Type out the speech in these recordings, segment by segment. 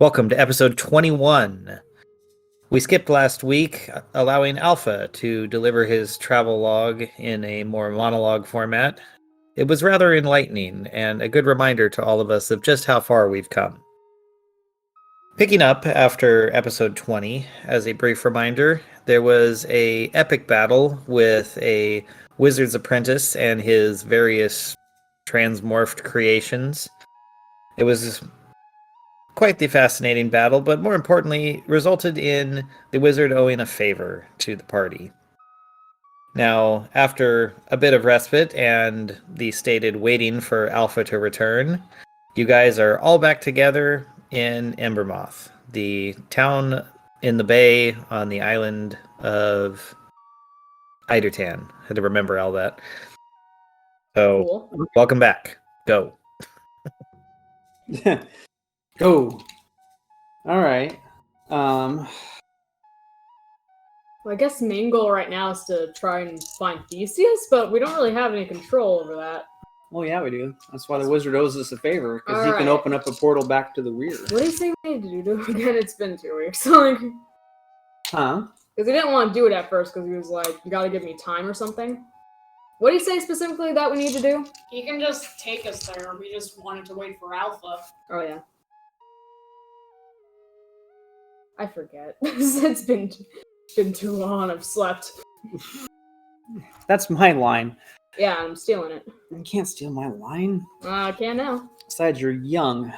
Welcome to episode 21. We skipped last week, allowing Alpha to deliver his travel log in a more monologue format. It was rather enlightening and a good reminder to all of us of just how far we've come. Picking up after episode 20, as a brief reminder, there was a epic battle with a wizard's apprentice and his various transmorphed creations. It was quite the fascinating battle, but more importantly, resulted in the wizard owing a favor to the party. Now, after a bit of respite and the stated waiting for Alpha to return, you guys are all back together in Embermoth, the town in the bay on the island of Eidertan. Had to remember all that. So, Cool. Welcome back. Go. Go. All right. Well, I guess the main goal right now is to try and find Theseus, but we don't really have any control over that. Well, yeah, we do. That's why the wizard owes us a favor, because he All can right. open up a portal back to the weird. What do you say we need to do again? It's been 2 weeks. Like, Huh? because he didn't want to do it at first because he was like, you gotta give me time or something. What do you say specifically that we need to do? He can just take us there. We just wanted to wait for Alpha. Oh, yeah. I forget. It's been too long. I've slept. That's my line. Yeah, I'm stealing it. You can't steal my line. I can now. Besides, you're young.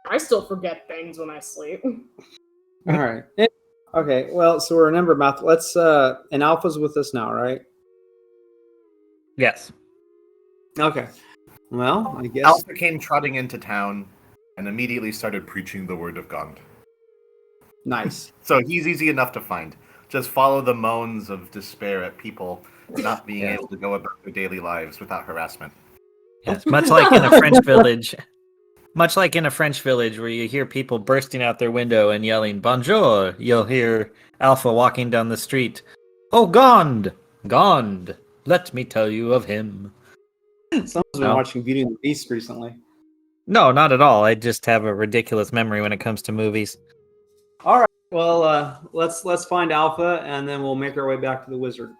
I still forget things when I sleep. All right. Okay. Well, so we're in Embermouth. Let's. And Alpha's with us now, right? Yes. Okay. Well, I guess. Alpha came trotting into town and immediately started preaching the word of God. Nice. So he's easy enough to find. Just follow the moans of despair at people not being Yeah. able to go about their daily lives without harassment. Yes, much like in a French village. Much like in a French village where you hear people bursting out their window and yelling, "Bonjour," you'll hear Alpha walking down the street. "Oh, Gond! Gond! Let me tell you of him." Someone's been No. watching Beauty and the Beast recently. No, not at all. I just have a ridiculous memory when it comes to movies. All right. Well, let's find Alpha, and then we'll make our way back to the wizard.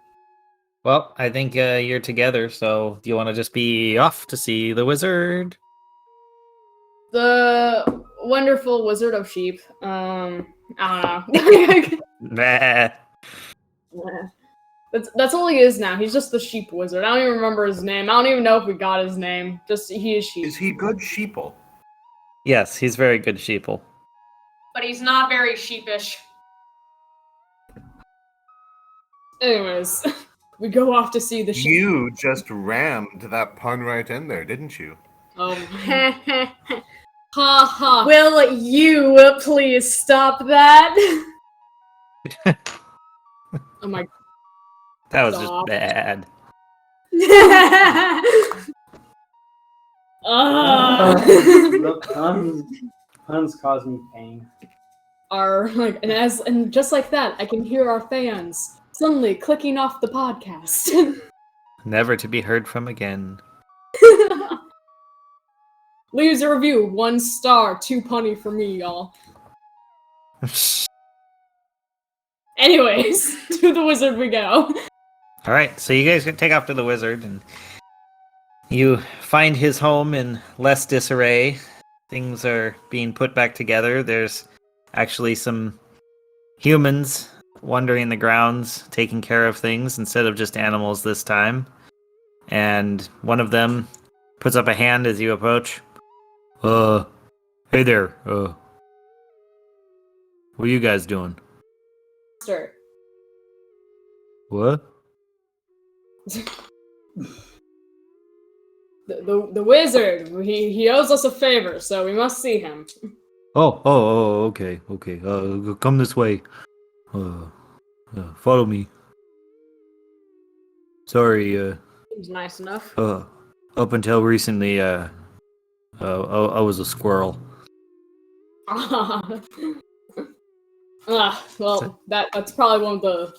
Well, I think you're together, so do you want to just be off to see the wizard? The wonderful wizard of sheep. I don't know. Nah. That's all he is now. He's just the sheep wizard. I don't even remember his name. I don't even know if we got his name. Just he is sheep. Is he good sheeple? Yes, he's very good sheeple. But he's not very sheepish. Anyways, we go off to see the sheep. You just rammed that pun right in there, didn't you? Ha ha. Will you please stop that? Oh my That was Stop. just bad. Puns cause me pain. and just like that, I can hear our fans suddenly clicking off the podcast. Never to be heard from again. Leaves a review, 1 star, 2 punny for me, y'all. Anyways, to the wizard we go. All right, so you guys can take off to the wizard, and you find his home in less disarray. Things are being put back together. There's actually some humans wandering the grounds, taking care of things instead of just animals this time. And one of them puts up a hand as you approach. Hey there. What are you guys doing? Master. What? The wizard, he owes us a favor, so we must see him. Oh, okay. Come this way. Follow me. Sorry, Seems nice enough. up until recently, I was a squirrel. Well, that's probably one of the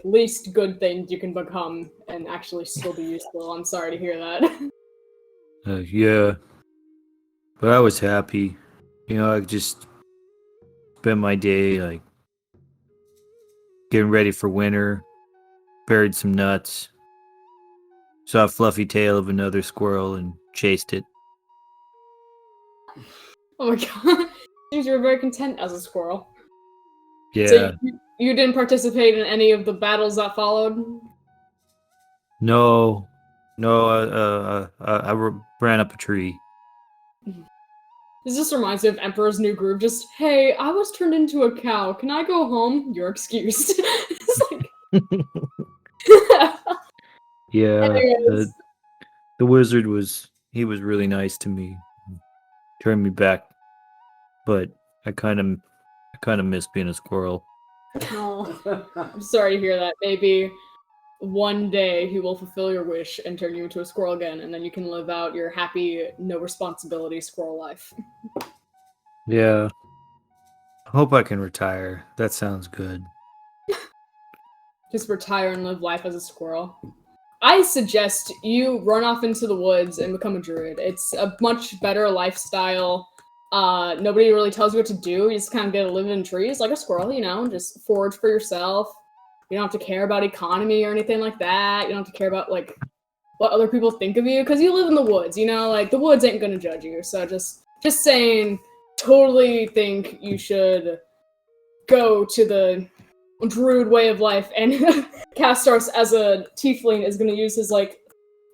least good things you can become and actually still be useful. I'm sorry to hear that. Yeah. But I was happy. I just spent my day like getting ready for winter, buried some nuts, saw a fluffy tail of another squirrel and chased it. Oh my god. Seems you were very content as a squirrel. Yeah. So you didn't participate in any of the battles that followed? No, I ran up a tree. This just reminds me of Emperor's New Groove. Just, hey, I was turned into a cow. Can I go home? You're excused. It's like... Yeah, Anyways. the wizard was really nice to me. Turned me back, but I kind of miss being a squirrel. Oh, I'm sorry to hear that. Maybe one day he will fulfill your wish and turn you into a squirrel again, and then you can live out your happy, no responsibility squirrel life. Yeah. Hope I can retire. That sounds good. Just retire and live life as a squirrel. I suggest you run off into the woods and become a druid. It's a much better lifestyle. Nobody really tells you what to do. You just kind of get to live in trees like a squirrel, just forage for yourself. You don't have to care about economy or anything like that. You don't have to care about, like, what other people think of you, because you live in the woods, like, the woods ain't gonna judge you. So just saying, totally think you should go to the druid way of life, and Castaros as a tiefling is going to use his, like,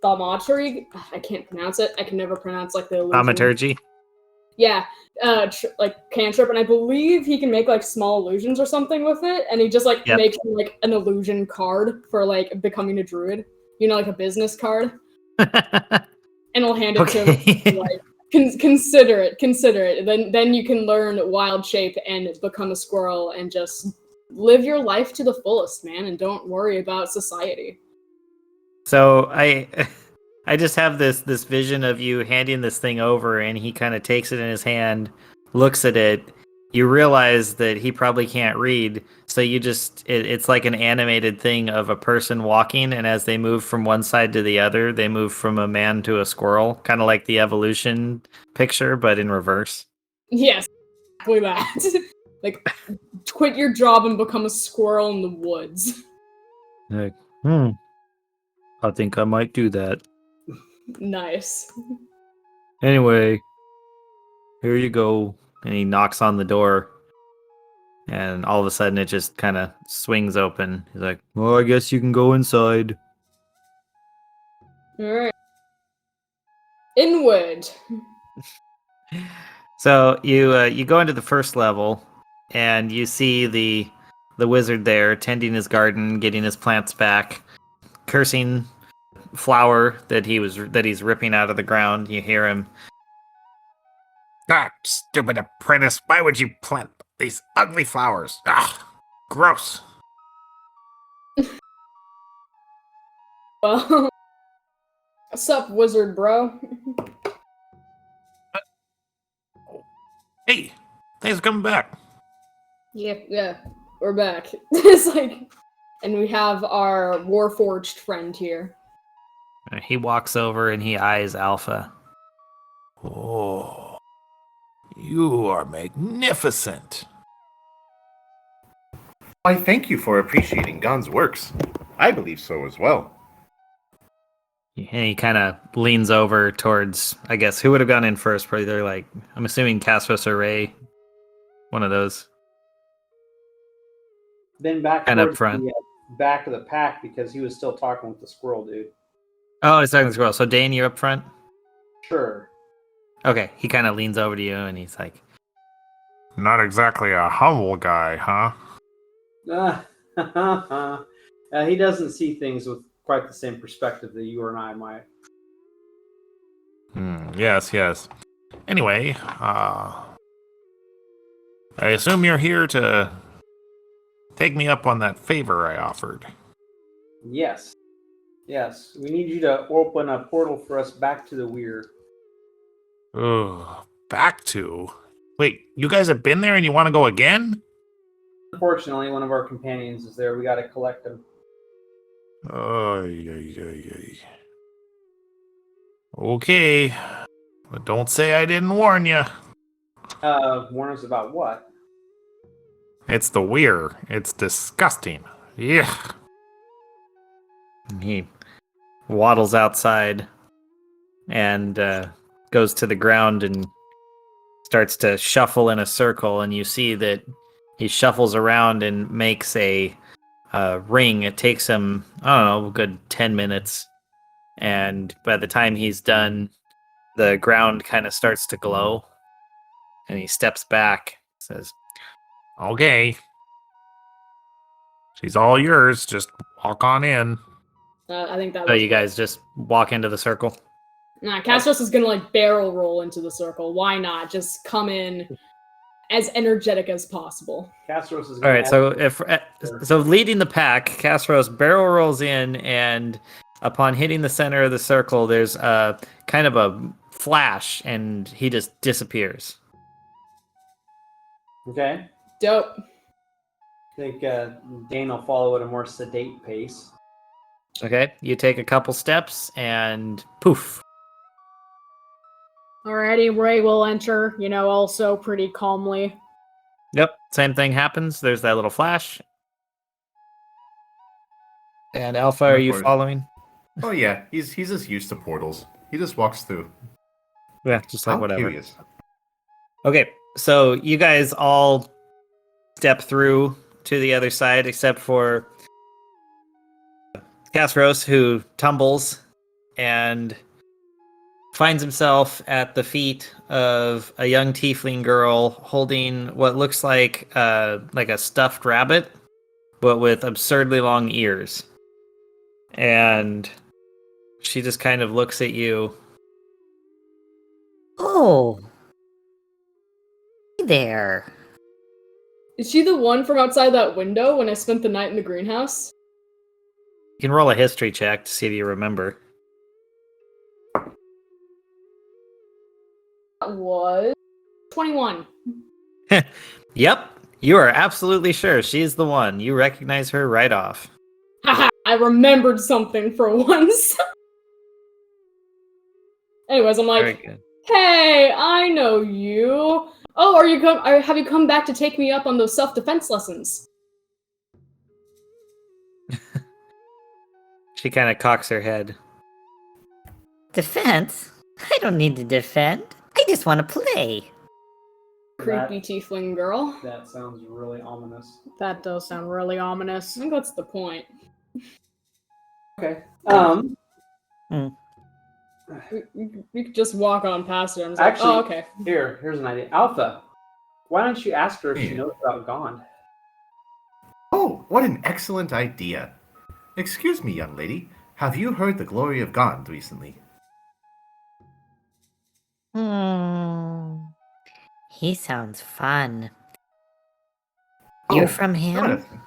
thaumaturgy. I can't pronounce it. I can never pronounce, like, the illusion. Thaumaturgy? Yeah, like, cantrip, and I believe he can make, like, small illusions or something with it, and he just, like, Yep. makes, like, an illusion card for, like, becoming a druid. Like a business card. And he'll hand it to him, like, consider it. Then you can learn wild shape and become a squirrel and just live your life to the fullest, man, and don't worry about society. So I just have this vision of you handing this thing over, and he kind of takes it in his hand, looks at it. You realize that he probably can't read, so you just it's like an animated thing of a person walking, and as they move from one side to the other, they move from a man to a squirrel, kind of like the evolution picture, but in reverse. Yes, exactly that. Like, quit your job and become a squirrel in the woods. Like, I think I might do that. Nice. Anyway, here you go. And he knocks on the door. And all of a sudden it just kind of swings open. He's like, well, I guess you can go inside. Alright. Inward. So you go into the first level, and you see the wizard there tending his garden, getting his plants back, cursing flower that he's ripping out of the ground. You hear him. Ah, stupid apprentice. Why would you plant these ugly flowers? Ah, gross. Well, what's up, wizard bro? Hey, thanks for coming back. Yeah, we're back. It's like, and we have our warforged friend here. He walks over and he eyes Alpha. Oh, you are magnificent. Why, thank you for appreciating Gon's works. I believe so as well. And he kind of leans over towards, I guess, who would have gone in first? Probably they're like, I'm assuming Caspas or Ray. One of those. Then back And up towards front. the back of the pack because he was still talking with the squirrel dude. Oh, it's talking to the squirrel. So Dane, you're up front? Sure. Okay, he kind of leans over to you and he's like, Not exactly a humble guy, huh? He doesn't see things with quite the same perspective that you and I might. Yes. Anyway, I assume you're here to take me up on that favor I offered. Yes. We need you to open a portal for us back to the Weir. Ugh, back to? Wait, you guys have been there and you want to go again? Unfortunately, one of our companions is there. We got to collect him. Ay. Okay. But don't say I didn't warn you. Warn us about what? It's the weir. It's disgusting. Yeah. He waddles outside and goes to the ground and starts to shuffle in a circle, and you see that he shuffles around and makes a ring. It takes him, I don't know, a good 10 minutes. And by the time he's done, the ground kind of starts to glow. And he steps back, says, Okay. She's all yours. Just walk on in. I think that so was you guys just walk into the circle. Nah, Castros is gonna like barrel roll into the circle. Why not? Just come in as energetic as possible. Castros is All right, so leading the pack, Castros barrel rolls in, and upon hitting the center of the circle, there's a kind of a flash, and he just disappears. Okay. Dope. I think Dane will follow at a more sedate pace. Okay, you take a couple steps, and poof. Alrighty, Ray will enter, also pretty calmly. Yep, same thing happens. There's that little flash. And Alpha, are Of you course. following? Oh yeah, he's just used to portals. He just walks through. Yeah, just like How whatever. curious. Okay, so you guys all step through to the other side, except for Castros, who tumbles and finds himself at the feet of a young tiefling girl holding what looks like a stuffed rabbit, but with absurdly long ears. And she just kind of looks at you. Oh. Hey there. Is she the one from outside that window when I spent the night in the greenhouse? You can roll a history check to see if you remember. That was 21. Yep, you are absolutely sure she's the one. You recognize her right off. Haha, I remembered something for once. Anyways, I'm Very like, good. hey, I know you. Oh, have you come back to take me up on those self-defense lessons? She kind of cocks her head. Defense? I don't need to defend. I just want to play. Creepy tiefling girl. That sounds really ominous. That does sound really I ominous. think that's the point. Okay. We could just walk on past her and say, Actually- oh, okay. Here's an idea. Alpha, why don't you ask her if she knows about Gond? Oh, what an excellent idea. Excuse me, young lady. Have you heard the glory of Gond recently? He sounds fun. You're Oh, from not a him? thing.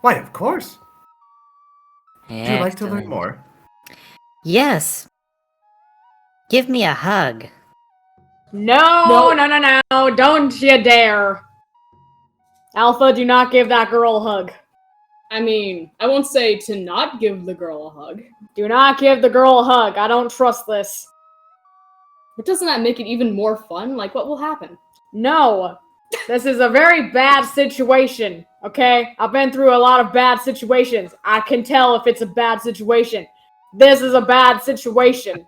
Why, of course. Would you like to learn Excellent. more? Yes. Give me a hug. No, don't you dare. Alpha, do not give that girl a hug. I mean, I won't say to not give the girl a hug. Do not give the girl a hug. I don't trust this. But doesn't that make it even more fun? Like, what will happen? No. This is a very bad situation, okay? I've been through a lot of bad situations. I can tell if it's a bad situation. This is a bad situation.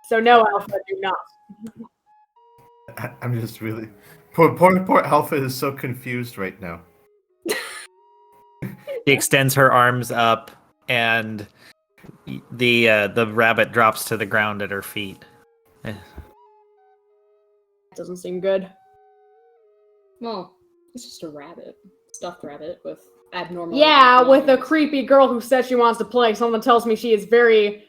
So no, Alpha, do not. I'm just really... Poor Alpha is so confused right now. She extends her arms up, and the rabbit drops to the ground at her feet. Doesn't seem good. Well, it's just a rabbit. Stuffed rabbit with abnormal... Yeah, with a lungs. creepy girl who says she wants to play. Someone tells me she is very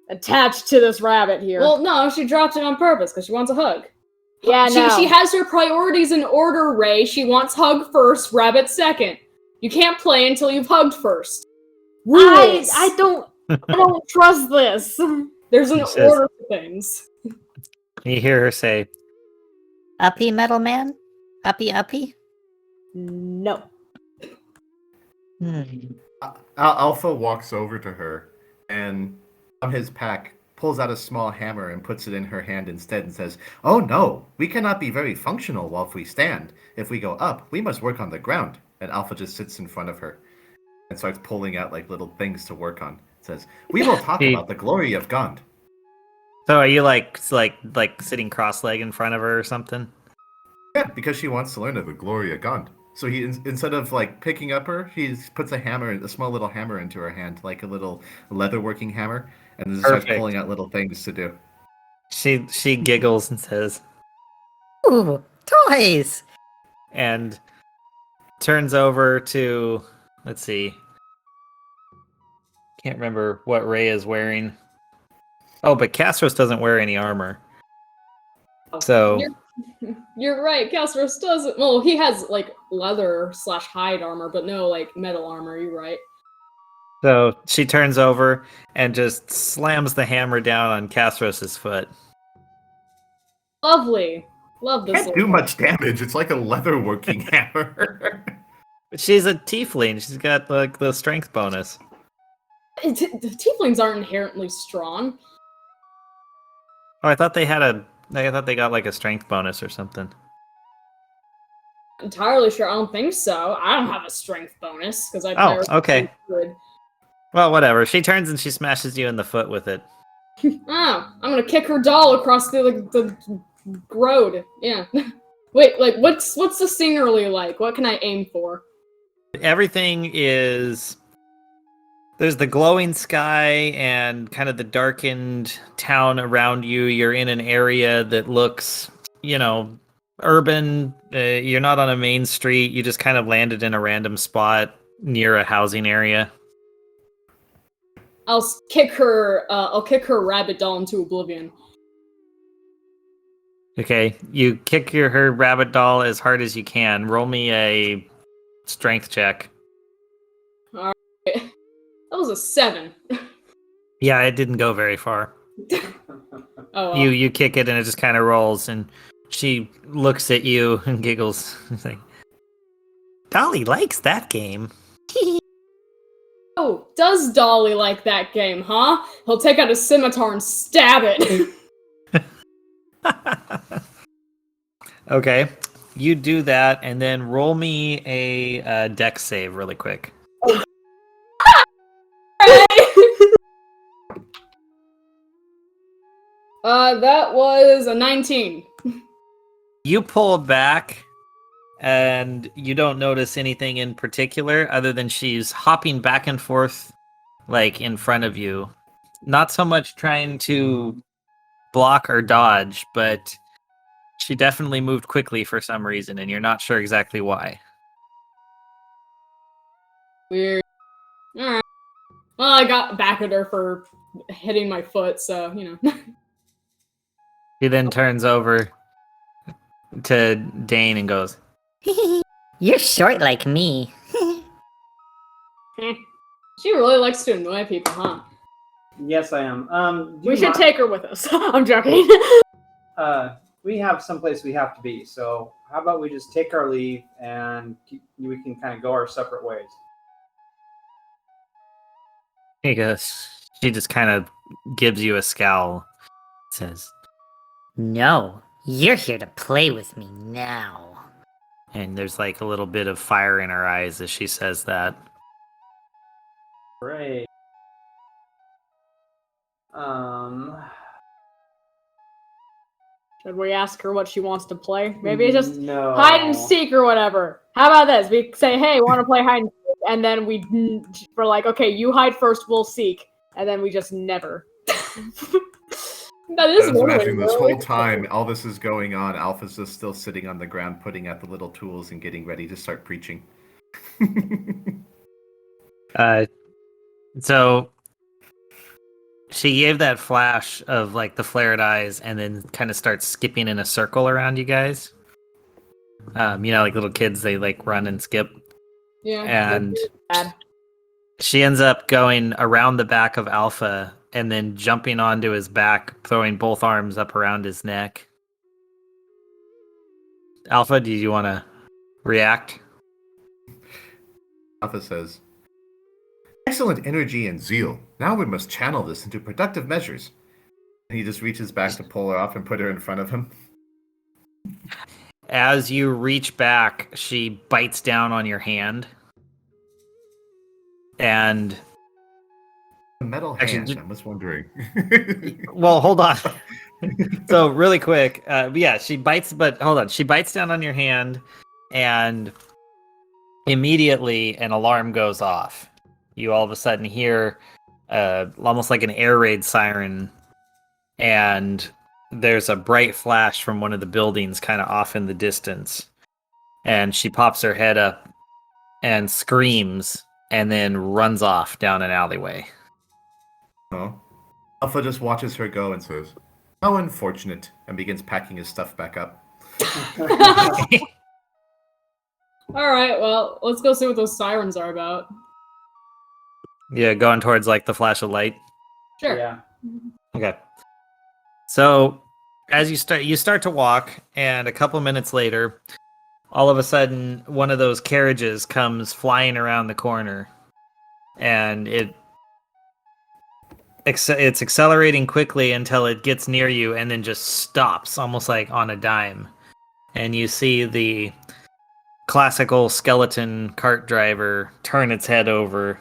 attached to this rabbit here. Well, no, she dropped it on purpose because she wants a hug. yeah, no. She has her priorities in order, Ray. She wants hug first, rabbit second. You can't play until you've hugged first. Rules. I don't trust this. There's an She says- order to things. You hear her say, Uppy, metal man? Uppy? No. Hmm. Alpha walks over to her, and from his pack pulls out a small hammer and puts it in her hand instead and says, "Oh no, we cannot be very functional while we stand. If we go up, we must work on the ground." And Alpha just sits in front of her and starts pulling out like little things to work on. It says, "We will talk He- about the glory of Gond." So are you like sitting cross-legged in front of her or something? Yeah, because she wants to learn of the glory of Gond. So he, instead of like picking up her, he puts a small little hammer into her hand, like a little leatherworking hammer, and then starts Perfect. pulling out little things to do. She giggles and says, Ooh, toys! and turns over to, let's see, can't remember what Ray is wearing. Oh, but Castros doesn't wear any armor. So You're right. Castros doesn't. Well, he has like leather/hide armor, but no like metal armor. You're right. so she turns over and just slams the hammer down on Castros's foot. Lovely. Love this. Can't do much damage. It's like a leatherworking hammer. But she's a tiefling. She's got like the strength bonus. The tieflings aren't inherently strong. Oh, I thought they got like a strength bonus or something. Entirely sure. I don't think so. I don't have a strength bonus because I. Oh, okay. Good. Well, whatever. She turns and she smashes you in the foot with it. Oh, I'm gonna kick her doll across the road. Yeah. Wait, like what's the scenery like? What can I aim for? Everything is, there's the glowing sky and kind of the darkened town around you. You're in an area that looks, urban. You're not on a main street. You just kind of landed in a random spot near a housing area. I'll kick her rabbit doll into oblivion. Okay, you kick her rabbit doll as hard as you can. Roll me a strength check. That was a 7. Yeah, it didn't go very far. Oh, well. You kick it and it just kind of rolls, and she looks at you and giggles. It's like, Dolly likes that game. Oh, does Dolly like that game, huh? He'll take out his scimitar and stab it. Okay, you do that, and then roll me a dex save really quick. That was a 19. You pull back, and you don't notice anything in particular other than she's hopping back and forth, like in front of you. Not so much trying to block or dodge, but she definitely moved quickly for some reason, and you're not sure exactly why. Weird. Alright. Well, I got back at her for hitting my foot, so, She then turns over to Dane and goes, You're short like me. She really likes to annoy people, huh? Yes, I am. Do We you should mind- take her with us. I'm joking. We have someplace we have to be, so how about we just take our leave and we can kind of go our separate ways. she just kind of gives you a scowl. Says, No, you're here to play with me now. and there's like a little bit of fire in her eyes as she says that. Great. Should we ask her what she wants to play? Maybe it's just no. hide and seek or whatever. How about this? We say, hey, want to play hide and seek? And then we're like, okay, you hide first, we'll seek. And then we just never. That I is was one way imagining to this go. whole time, all this is going on, Alpha's just still sitting on the ground, putting out the little tools and getting ready to start preaching. So she gave that flash of like the flared eyes and then kind of starts skipping in a circle around you guys. Like little kids, they like run and skip. Yeah. And Bad. she ends up going around the back of Alpha and then jumping onto his back, throwing both arms up around his neck. Alpha, do you want to react? Alpha says, "Excellent energy and zeal. Now we must channel this into productive measures. He just reaches back to pull her off and put her in front of him. As you reach back, she bites down on your hand. And A metal Actually, hand, I was wondering. well, hold on. So really quick, yeah, she bites, but hold on. She bites down on your hand, and immediately an alarm goes off. You all of a sudden hear almost like an air raid siren, and there's a bright flash from one of the buildings kind of off in the distance. And she pops her head up and screams and then runs off down an alleyway. Oh. Alpha just watches her go and says, "How unfortunate," and begins packing his stuff back up. All right, well, let's go see what those sirens are about. Yeah, going towards like the flash of light. Sure. Yeah. Okay. So as you start to walk, and a couple minutes later, all of a sudden one of those carriages comes flying around the corner, and it's accelerating quickly until it gets near you and then just stops almost like on a dime. And you see the classical skeleton cart driver turn its head over,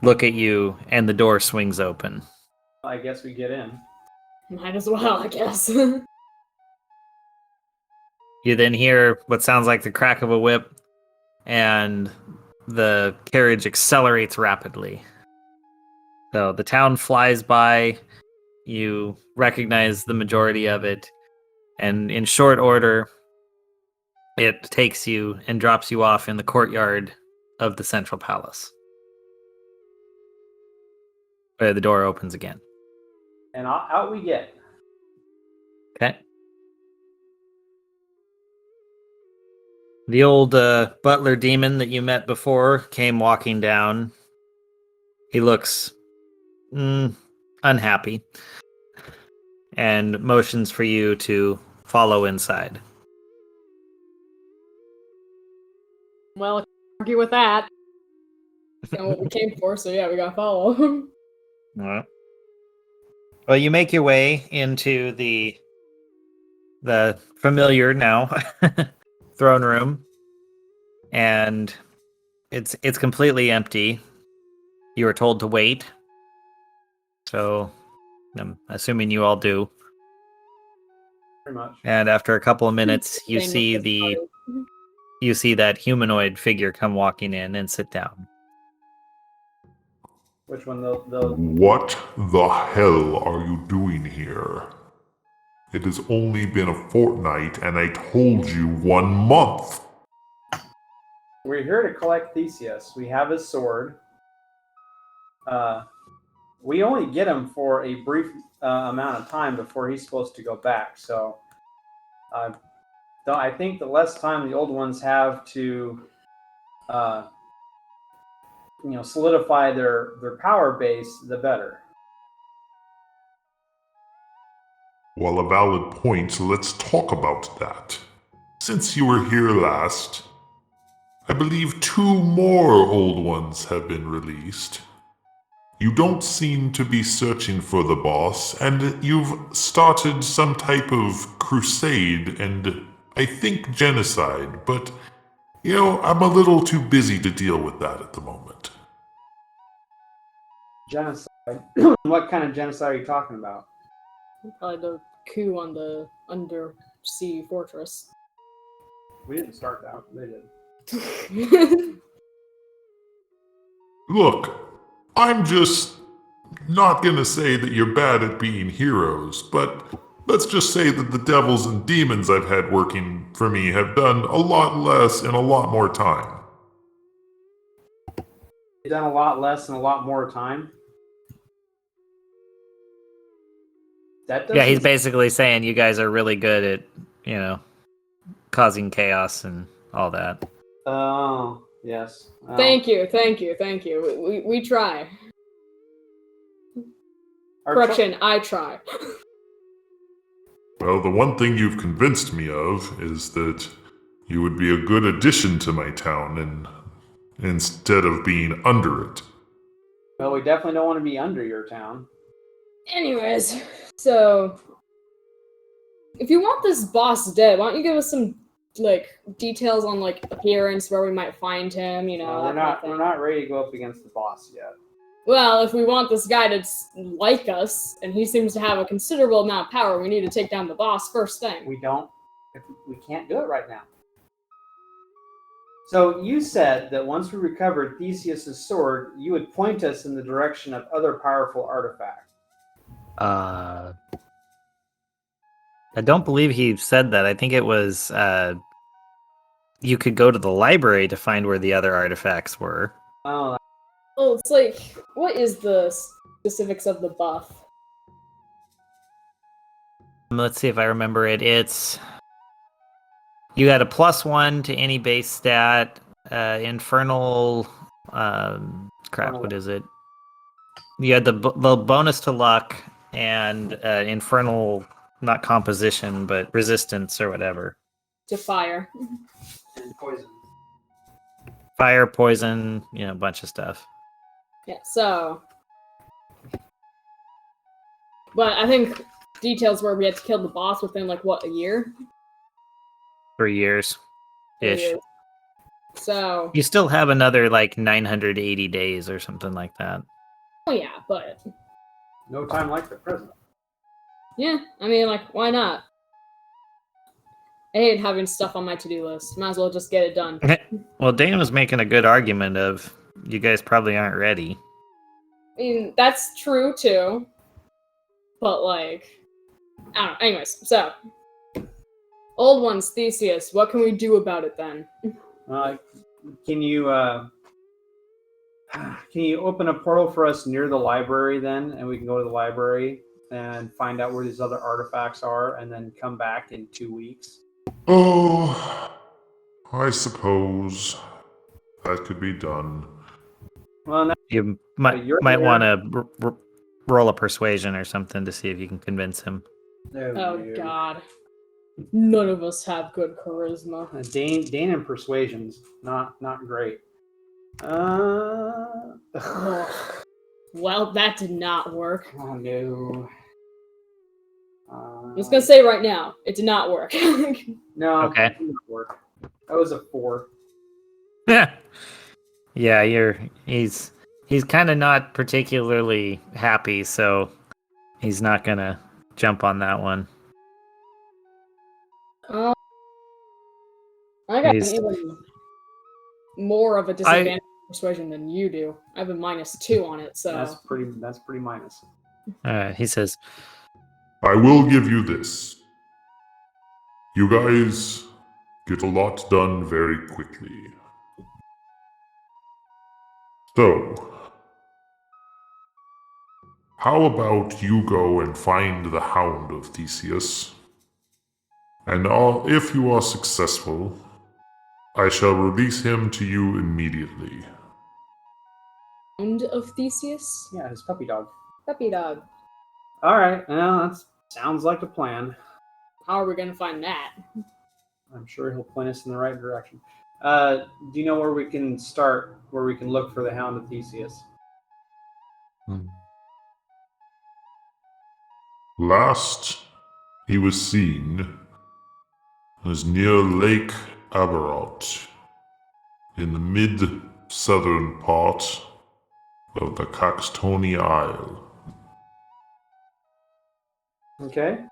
look at you, and the door swings open. I guess we get in. Might as well, I guess. You then hear what sounds like the crack of a whip, and the carriage accelerates rapidly. So the town flies by, you recognize the majority of it, and in short order, it takes you and drops you off in the courtyard of the central palace, where the door opens again. And out we get. Okay. The old butler demon that you met before came walking down. He looks unhappy and motions for you to follow inside. Well, I can't argue with that. And what we came for, so yeah, we gotta follow. All right. Well, you make your way into the familiar now throne room, and it's completely empty. You are told to wait, so I'm assuming you all do. Pretty much. And after a couple of minutes, you Same see with the you see that humanoid figure come walking in and sit down. Which one? The What the hell are you doing here? It has only been a fortnight, and I told you 1 month. We're here to collect Theseus. We have his sword. We only get him for a brief amount of time before he's supposed to go back. So I think the less time the old ones have to solidify their power base, the better. Well, a valid point, so let's talk about that. Since you were here last, I believe 2 more old ones have been released. You don't seem to be searching for the boss, and you've started some type of crusade and, I think, genocide, but, I'm a little too busy to deal with that at the moment. Genocide? What kind of genocide are you talking about? Probably the coup on the undersea fortress. We didn't start that. They did. Look, I'm just not gonna say that you're bad at being heroes, but let's just say that the devils and demons I've had working for me have done a lot less in a lot more time. You've done a lot less in a lot more time. That Yeah, he's doesn't- basically saying you guys are really good at, causing chaos and all that. Oh, yes. Well, Thank you. We try. our Correction, I try. Well, the one thing you've convinced me of is that you would be a good addition to my town and instead of being under it. Well, we definitely don't want to be under your town. Anyways, so if you want this boss dead, why don't you give us some like details on like appearance, where we might find him? You know, Well, that kind of thing. we're not ready to go up against the boss yet. Well, if we want this guy to like us, and he seems to have a considerable amount of power, we need to take down the boss first thing. We can't do it right now. So you said that once we recovered Theseus's sword, you would point us in the direction of other powerful artifacts. I don't believe he said that. I think it was you could go to the library to find where the other artifacts were. Oh, Well, it's like, what is the specifics of the buff? Let's see if I remember it. It's you got a +1 to any base stat, infernal. Crap, what is it? You had the bonus to luck and infernal, not composition, but resistance or whatever. To fire. and poison. Fire, poison, a bunch of stuff. Yeah, so. But I think details where we had to kill the boss within, like, what, a year? 3 years. 3 Ish. years. So. You still have another, 980 days or something like that. Oh, yeah, but. No time like the present. Yeah, I mean, like, why not? I hate having stuff on my to-do list. Might as well just get it done. Well, Dan was making a good argument of you guys probably aren't ready. I mean, that's true, too. But, like, I don't know. Anyways, so. Old ones, Theseus. What can we do about it, then? Can you open a portal for us near the library then, and we can go to the library and find out where these other artifacts are, and then come back in 2 weeks? Oh, I suppose that could be done. Well, You But you're might there. want to roll a persuasion or something to see if you can convince him. Oh, God. None of us have good charisma. Dane and persuasion's not great. Oh Well, that did not work. no. I'm just gonna say right now, it did not work. No. Okay. It didn't work. That was a 4. Yeah, he's kind of not particularly happy, so he's not gonna jump on that one. I got He's- even more of a disadvantage persuasion than you do. I have a -2 on it, so That's pretty minus. He says, I will give you this. You guys get a lot done very quickly. So, how about you go and find the Hound of Theseus? And if you are successful, I shall release him to you immediately. Hound of Theseus? Yeah, his puppy dog. Puppy dog. All right. Well, that sounds like a plan. How are we gonna find that? I'm sure he'll point us in the right direction. Do you know where we can start, where we can look for the Hound of Theseus? Last he was seen was near Lake Aberot, in the mid-southern part of the Caxtoni Isle. Okay.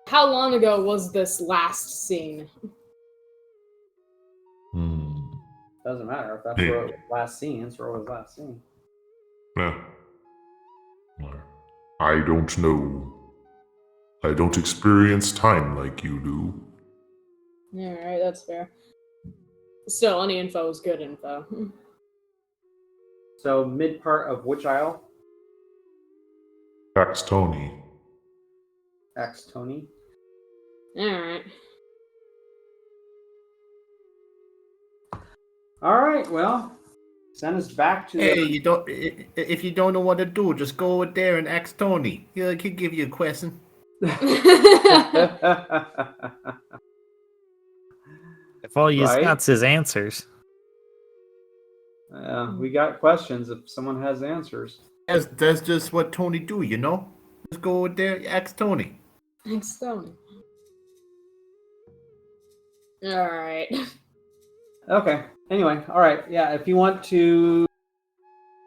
How long ago was this last scene? Doesn't matter if that's where it was last seen. That's where it was last seen. I don't know. I don't experience time like you do. Alright, that's fair. Still, any info is good info. So mid part of which isle? Caxtoni. Axtoni. Alright. All right. Well, send us back to Hey, the. you don't. If you don't know what to do, just go over there and ask Tony. He'll give you a question. if all you Right. got's his answers. We we got questions if someone has answers. That's just what Tony do, you know? Just go over there, ask Tony. Thanks, Tony. Alright. Okay. Anyway, all right. Yeah, if you want to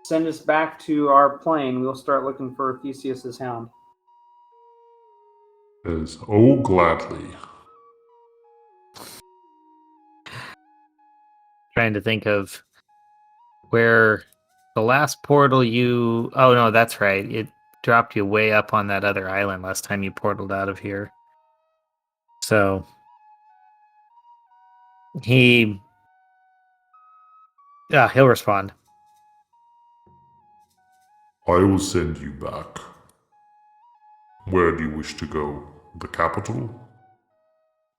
send us back to our plane, we'll start looking for Theseus's hound. Says, oh, gladly. Trying to think of where the last portal you. Oh no, that's right. It dropped you way up on that other island last time you portaled out of here. So he'll respond. I will send you back. Where do you wish to go? The capital?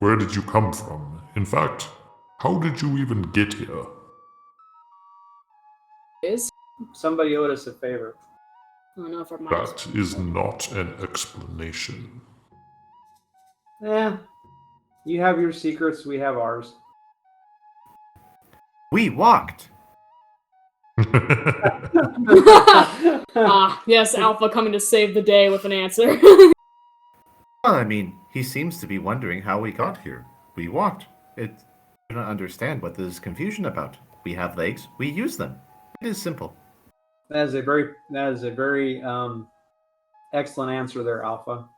Where did you come from? In fact, how did you even get here? Is? Somebody owed us a favor. Oh no, for my. That is not an explanation. You have your secrets, we have ours. We walked. Yes, Alpha coming to save the day with an answer. Well, I mean, he seems to be wondering how we got here. We walked. I don't understand what there's confusion about. We have legs, we use them. It is simple. That is a very excellent answer there, Alpha.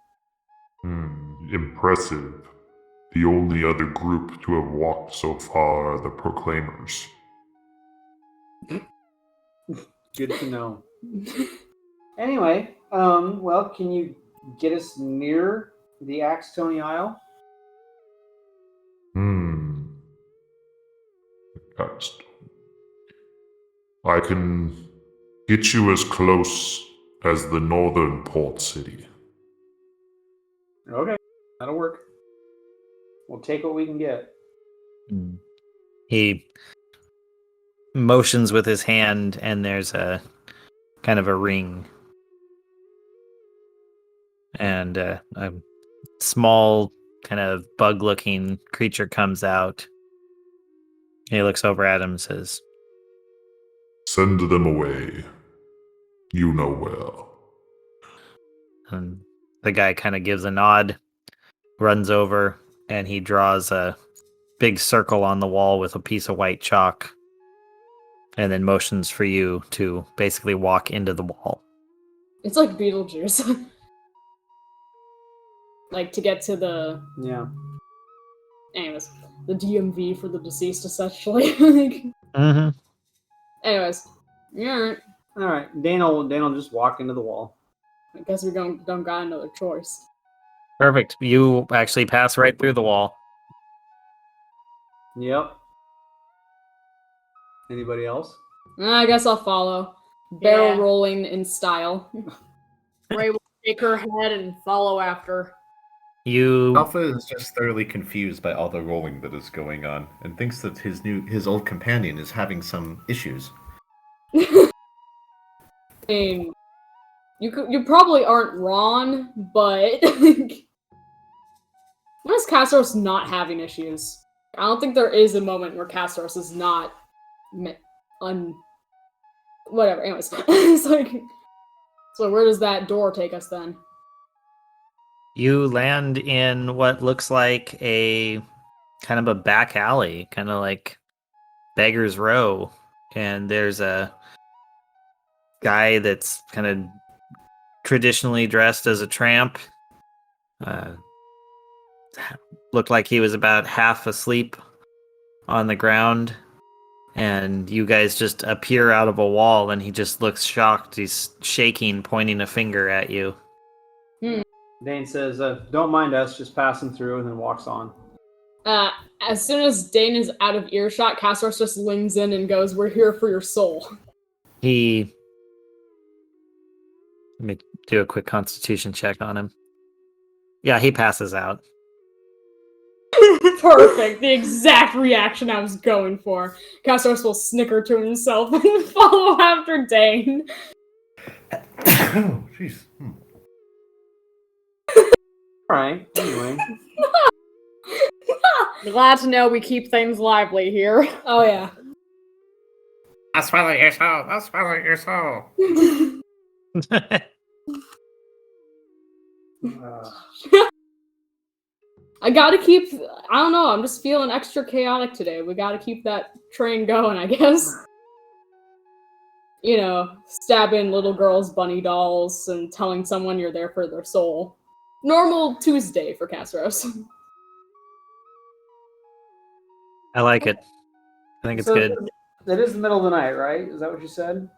Impressive. The only other group to have walked so far are the Proclaimers. Good to know. Anyway, well, can you get us near the Axtony Isle? I can get you as close as the northern port city. Okay, that'll work. We'll take what we can get. He motions with his hand, and there's a kind of a ring. And a small, kind of bug-looking creature comes out. He looks over at him and says, Send them away. You know where. and the guy kind of gives a nod, runs over, and he draws a big circle on the wall with a piece of white chalk, and then motions for you to basically walk into the wall. It's like Beetlejuice. Like to get to the. Yeah. Anyways, the DMV for the deceased, essentially. Anyways, yeah. All right. Dane will just walk into the wall. I guess we don't got another choice. Perfect. You actually pass right through the wall. Yep. Anybody else? I guess I'll follow. Barrel Yeah. rolling in style. Ray will shake her head and follow after. You Alpha is just thoroughly confused by all the rolling that is going on, and thinks that his old companion is having some issues. I mean, you probably aren't wrong, but when is Castros not having issues? I don't think there is a moment where Castros is not whatever. Anyways, it's like, so where does that door take us then? You land in what looks like a kind of a back alley, kind of like Beggar's Row. And there's a guy that's kind of traditionally dressed as a tramp. Looked like he was about half asleep on the ground. And you guys just appear out of a wall, and he just looks shocked. He's shaking, pointing a finger at you. Dane says, don't mind us, just passing through, and then walks on. As soon as Dane is out of earshot, Castros just leans in and goes, "We're here for your soul." Let me do a quick constitution check on him. Yeah, he passes out. Perfect. The exact reaction I was going for. Castros will snicker to himself and follow after Dane. Oh, jeez. All right. Anyway. Glad to know we keep things lively here. Oh yeah. I'll swallow your soul. I'll swallow your soul. I gotta keep. I don't know. I'm just feeling extra chaotic today. We gotta keep that train going, I guess. You know, stabbing little girls' bunny dolls and telling someone you're there for their soul. Normal Tuesday for Castros. I like it. I think it's So good. it is the middle of the night, right? Is that what you said?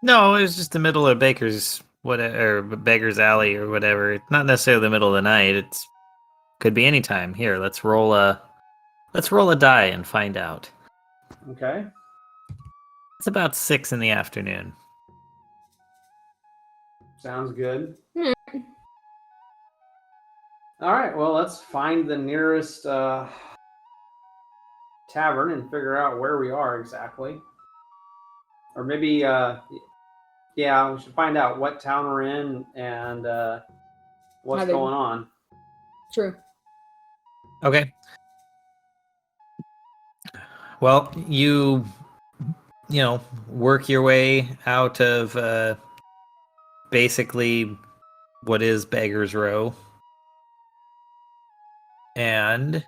No, it was just the middle of Baker's Beggar's Alley or whatever. It's not necessarily the middle of the night. It's could be any time. Here, let's roll a die and find out. Okay. It's about 6 in the afternoon. Sounds good. All right. Well, let's find the nearest tavern and figure out where we are exactly. Or maybe, yeah, we should find out what town we're in and what's How they- going on. True. Okay. Well, you know, work your way out of basically what is Beggar's Row. And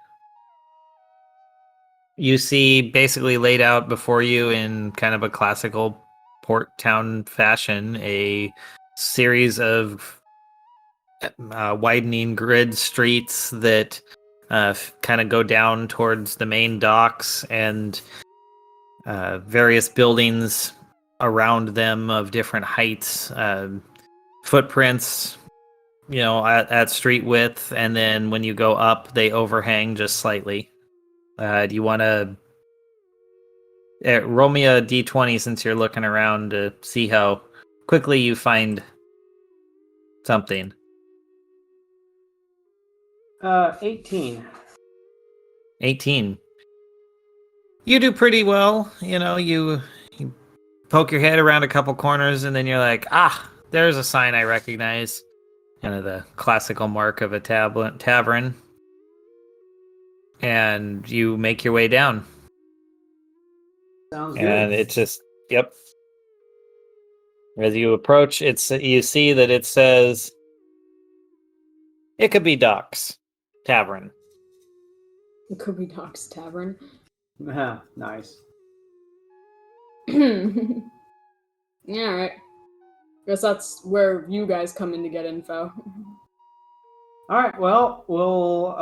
you see basically laid out before you in kind of a classical port town fashion a series of widening grid streets that kind of go down towards the main docks and various buildings around them of different heights, footprints, you know, at street width, and then when you go up, they overhang just slightly. Do you want to roll me a d20 since you're looking around to see how quickly you find something? 18. 18. You do pretty well. You know, you poke your head around a couple corners, and then you're like, there's a sign I recognize. Kind of the classical mark of a tavern. And you make your way down. Sounds good. And it's just, yep. As you approach, you see that it says, "It could be Doc's Tavern." It could be Doc's Tavern. Nice. Yeah, alright. Guess that's where you guys come in to get info. All right. Well, we'll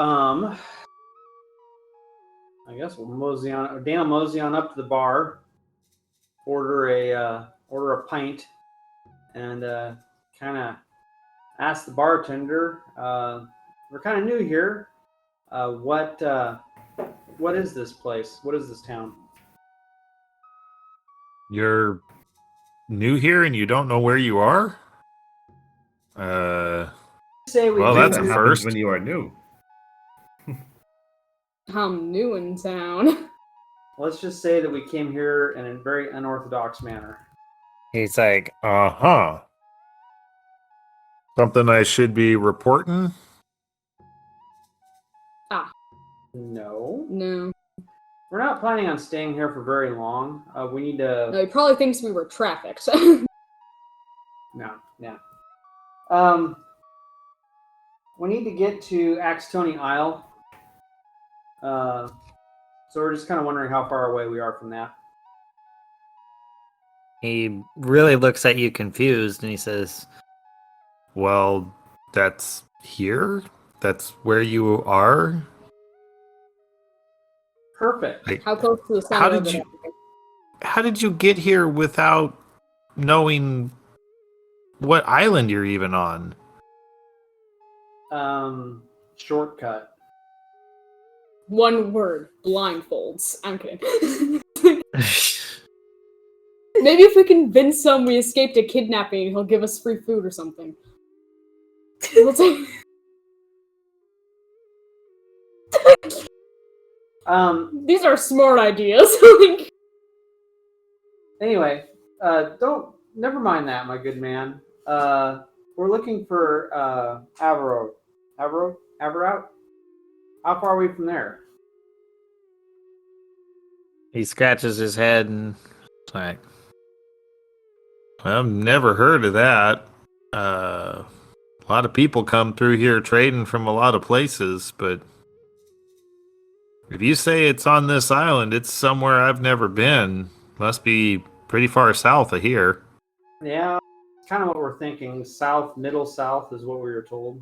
I guess we'll mosey on. Dana mosey on up to the bar, order a pint, and kind of ask the bartender. We're kind of new here. What is this place? What is this town? You're new here and you don't know where you are? Say we Well, do. that's that a happens first. when you are new. I'm new in town. Let's just say that we came here in a very unorthodox manner. He's like, Uh-huh. Something I should be reporting? No, No. we're not planning on staying here for very long. We need to. No, he probably thinks we were trafficked. No. We need to get to Axtony Isle. So we're just kind of wondering how far away we are from that. he really looks at you confused, and he says, Well, that's here? That's where you are? Perfect. How close to the center How of did it? you how did you get here without knowing what island you're even on? Shortcut. One word. Blindfolds. I'm kidding. Maybe if we convince him we escaped a kidnapping, he'll give us free food or something. We'll take- These are smart ideas. Anyway, never mind that, my good man. We're looking for Avro. Avro? How far are we from there? he scratches his head and Azentuary. I've never heard of that. A lot of people come through here trading from a lot of places, but if you say it's on this island, it's somewhere I've never been. Must be pretty far south of here. Yeah, it's kind of what we're thinking. South, middle south is what we were told.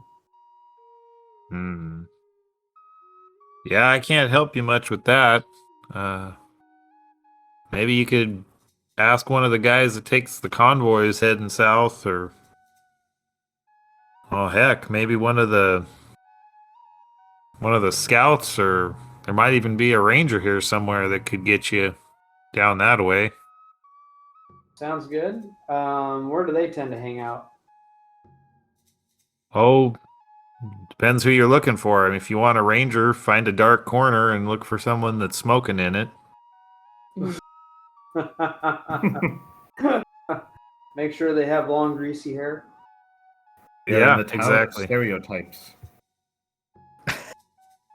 Hmm. Yeah, I can't help you much with that. Maybe you could ask one of the guys that takes the convoys heading south, or oh heck, maybe one of the scouts, or there might even be a ranger here somewhere that could get you down that way. Sounds good. Where do they tend to hang out? Oh, depends who you're looking for. I mean, if you want a ranger, find a dark corner and look for someone that's smoking in it. Make sure they have long, greasy hair. They're Yeah, in the town exactly. of stereotypes.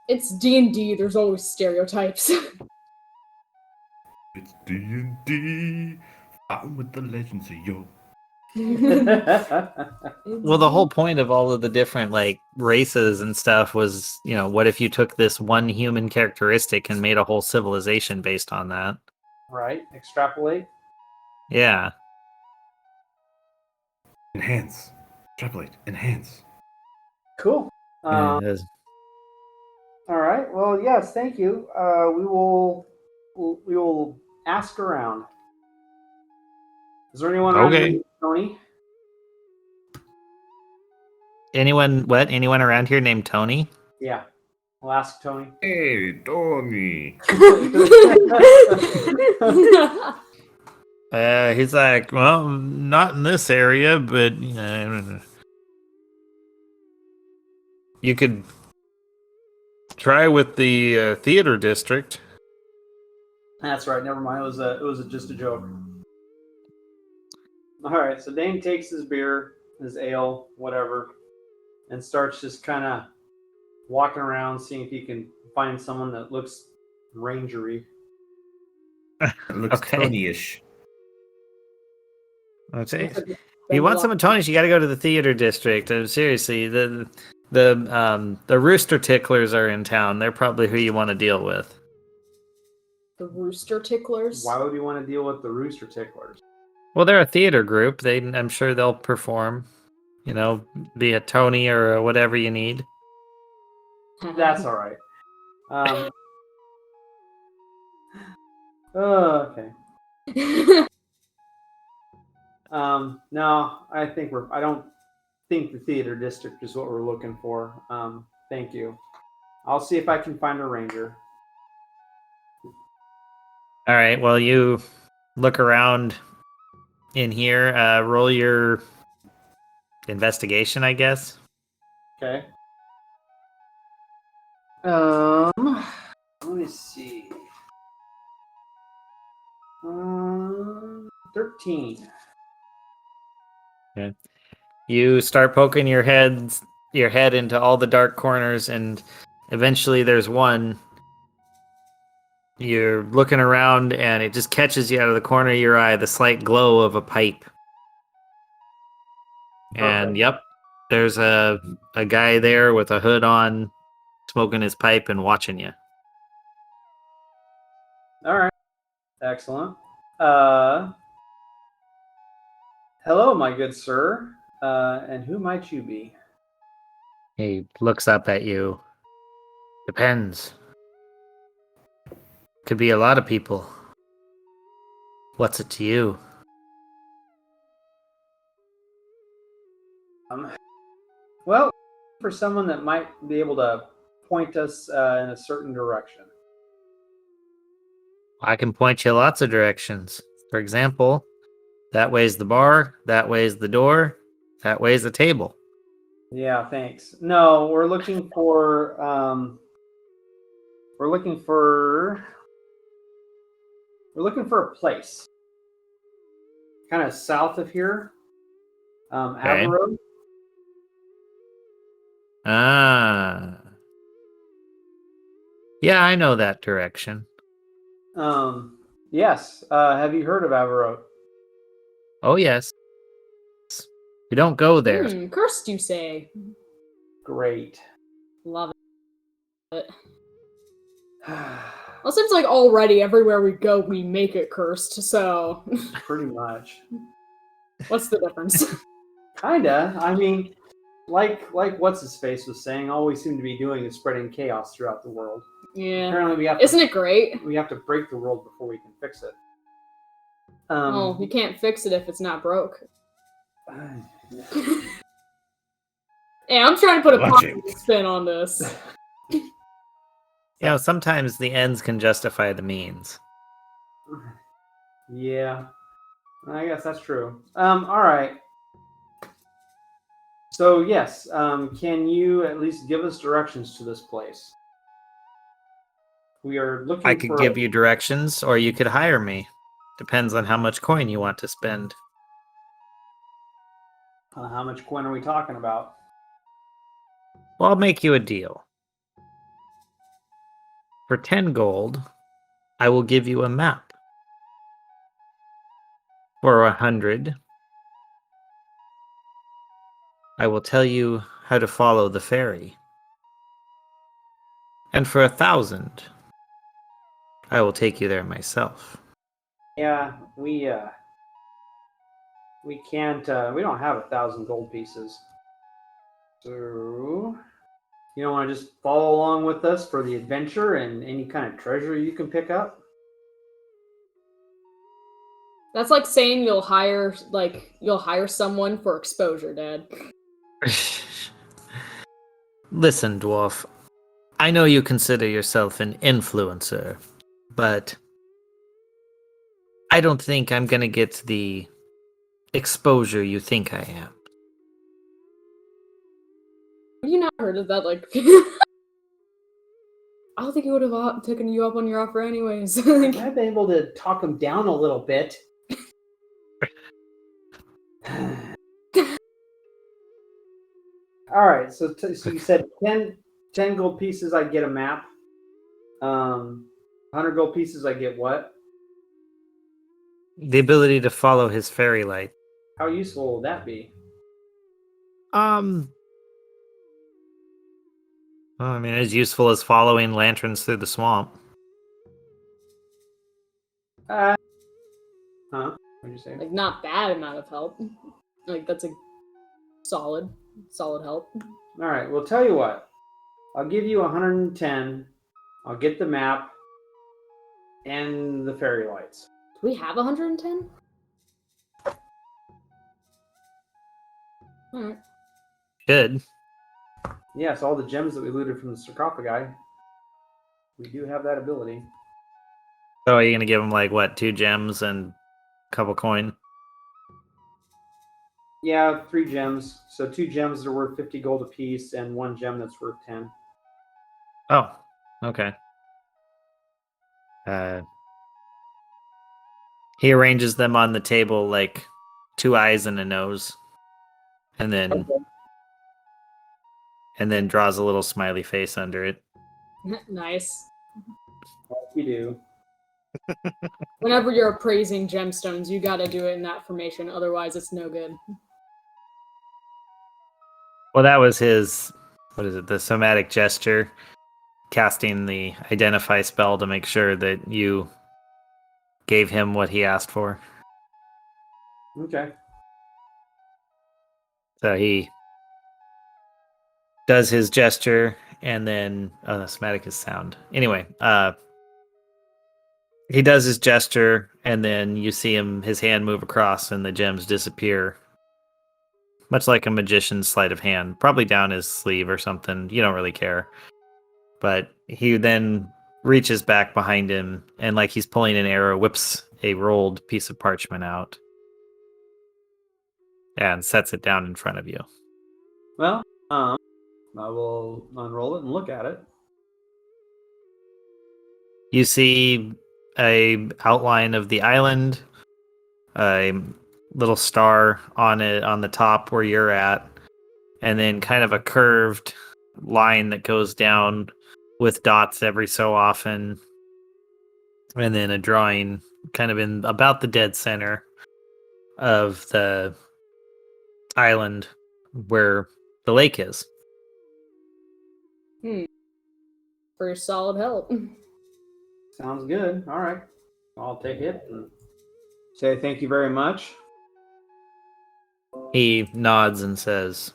It's D&D. There's always stereotypes. It's D&D. Fighting with the legends of yo. Well, the whole point of all of the different like races and stuff was, what if you took this one human characteristic and made a whole civilization based on that? Right. Extrapolate. Yeah. Enhance. Extrapolate. Enhance. Cool. Yeah, it is. All right. Well, yes. Thank you. We will ask around. Is there anyone around here Okay. named Tony? Anyone around here named Tony? Yeah. We'll ask Tony. Hey, Tony. He's like, well, Not in this area, but you could try with the theater district. That's right. Never mind. It was just a joke. All right. So Dane takes his beer, his ale, whatever, and starts just kind of walking around, seeing if he can find someone that looks rangery. It looks Okay. Tony-ish. If you want some of Tony's, you got to go to the theater district. Seriously, the rooster ticklers are in town. They're probably who you want to deal with. The rooster ticklers. Why would you want to deal with the rooster ticklers? Well, they're a theater group. I'm sure they'll perform. Be a Tony or whatever you need. That's all right. Okay. No, I don't think the theater district is what we're looking for. Thank you. I'll see if I can find a ranger. All right. Well, you look around in here. Roll your investigation, I guess. Okay. Let me see. 13. Okay. You start poking your head into all the dark corners, and eventually there's one. You're looking around, and it just catches you out of the corner of your eye, the slight glow of a pipe. And Perfect. yep, there's a guy there with a hood on, smoking his pipe and watching you. All right. Excellent. Hello, my good sir. And who might you be? He looks up at you. Depends. Could be a lot of people. What's it to you? Well, for someone that might be able to point us in a certain direction. I can point you lots of directions. For example, that way's the bar, that way's the door, that way's the table. Yeah, thanks. No, we're looking for a place. Kind of south of here. Okay. Avro. Ah. Yeah, I know that direction. Yes. Have you heard of Averrote? Oh, yes. We don't go there. Cursed, you say? Great. Love it. Well, it seems like already everywhere we go, we make it cursed. So, Pretty much. what's the difference? Kinda. I mean, like what's his face was saying, all we seem to be doing is spreading chaos throughout the world. Yeah. Apparently, we have Isn't it great? we have to break the world before we can fix it. Well, you can't fix it if it's not broke. Yeah, I'm trying to put a Logic. positive spin on this. Sometimes the ends can justify the means. Yeah, I guess that's true. All right. So yes, can you at least give us directions to this place? We are looking. I could give you directions, or you could hire me. Depends on how much coin you want to spend. How much coin are we talking about? Well, I'll make you a deal. For 10 gold, I will give you a map. For 100, I will tell you how to follow the ferry. And for 1,000, I will take you there myself. Yeah, we can't. We don't have 1,000 gold pieces. So you don't want to just follow along with us for the adventure and any kind of treasure you can pick up? That's like saying you'll hire someone for exposure, Dad. Listen, dwarf. I know you consider yourself an influencer, but I don't think I'm gonna get the exposure you think I am. Have you not heard of that? Like, I don't think he would have taken you up on your offer anyways. I've been able to talk him down a little bit. All right, so you said 10 gold pieces, I get a map. 100 gold pieces, I get what? The ability to follow his fairy light. How useful will that be? Well, I mean, as useful as following lanterns through the swamp. Huh? What'd you say? Like, not bad amount of help. Like, that's a solid help. All right, well, tell you what. I'll give you 110. I'll get the map and the fairy lights. Do we have 110? Alright. Good. Yes, all the gems that we looted from the sarcophagi. We do have that ability. So are you gonna give him like what, 2 gems and a couple coin? Yeah, 3 gems. So 2 gems that are worth 50 gold apiece, and 1 gem that's worth 10. Oh, okay. He arranges them on the table like 2 eyes and a nose, and then draws a little smiley face under it. Nice. You do. Whenever you're appraising gemstones, you gotta do it in that formation, otherwise it's no good. Well, that was his, what is it, the somatic gesture, casting the identify spell to make sure that you gave him what he asked for. Okay. So he does his gesture, and then the somatic is sound. Anyway, he does his gesture, and then you see his hand move across, and the gems disappear. Much like a magician's sleight of hand, probably down his sleeve or something. You don't really care. But he then reaches back behind him, and like he's pulling an arrow, whips a rolled piece of parchment out and sets it down in front of you. Well, I will unroll it and look at it. You see a outline of the island, a little star on it on the top where you're at, and then kind of a curved line that goes down with dots every so often. and then a drawing kind of in about the dead center of the island where the lake is. For solid help. Sounds good. All right. I'll take it and say thank you very much. He nods and says,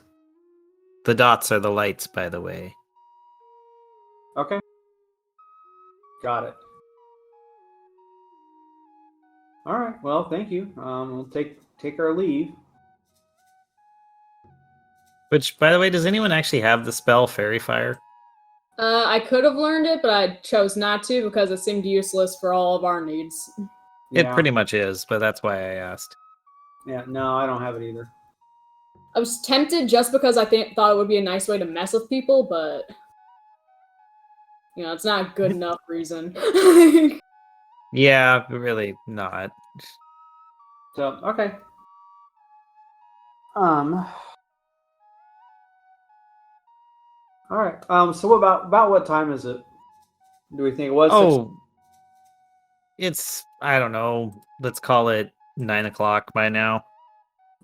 "The dots are the lights, by the way." Okay. Got it. All right. Well, thank you. We'll take our leave. Which, by the way, does anyone actually have the spell Fairy Fire? I could have learned it, but I chose not to because it seemed useless for all of our needs. It pretty much is, but that's why I asked. Yeah. No, I don't have it either. I was tempted just because I thought it would be a nice way to mess with people, but it's not a good enough reason. Yeah, really not. So okay. All right. So about what time is it? Do we think it was? Oh, it's, I don't know. Let's call it 9 o'clock by now.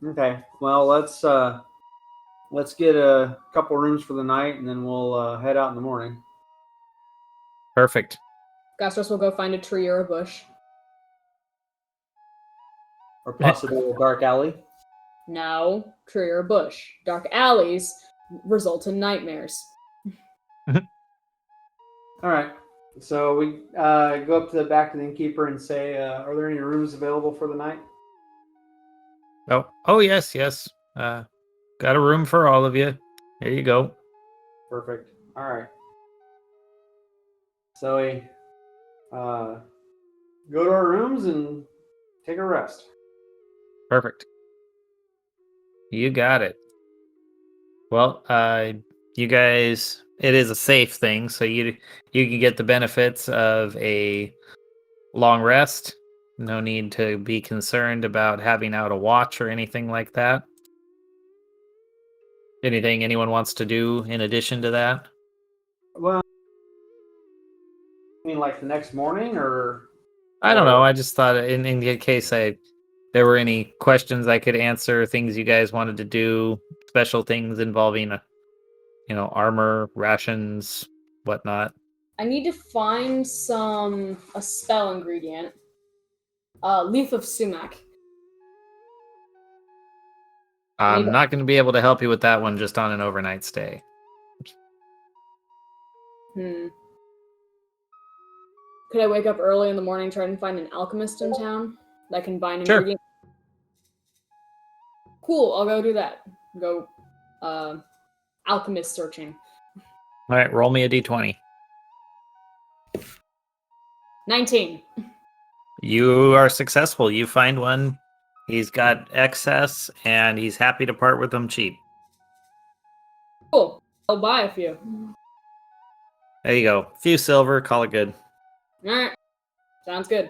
Okay. Well, let's get a couple rooms for the night, and then we'll head out in the morning. Perfect. Gastros will go find a tree or a bush. Or possibly a dark alley. No, tree or a bush. Dark alleys result in nightmares. All right. So we go up to the back of the innkeeper and say, "Are there any rooms available for the night?" Oh, yes. Got a room for all of you. There you go. Perfect. All right. So we go to our rooms and take a rest. Perfect. You got it. Well, you guys, it is a safe thing, so you can get the benefits of a long rest. No need to be concerned about having out a watch or anything like that. Anything anyone wants to do in addition to that? Well, I mean, like the next morning, or I don't know. I just thought in the case there were any questions I could answer, things you guys wanted to do, special things involving armor, rations, whatnot. I need to find a spell ingredient. Leaf of sumac. I'm not going to be able to help you with that one just on an overnight stay. Could I wake up early in the morning, try and find an alchemist in town that can bind Sure. ingredients? Cool, I'll go do that. Go alchemist searching. All right, roll me a d20. 19. You are successful. You find one. He's got excess, and he's happy to part with them cheap. Cool. I'll buy a few. There you go. Few silver, call it good. Alright. Sounds good.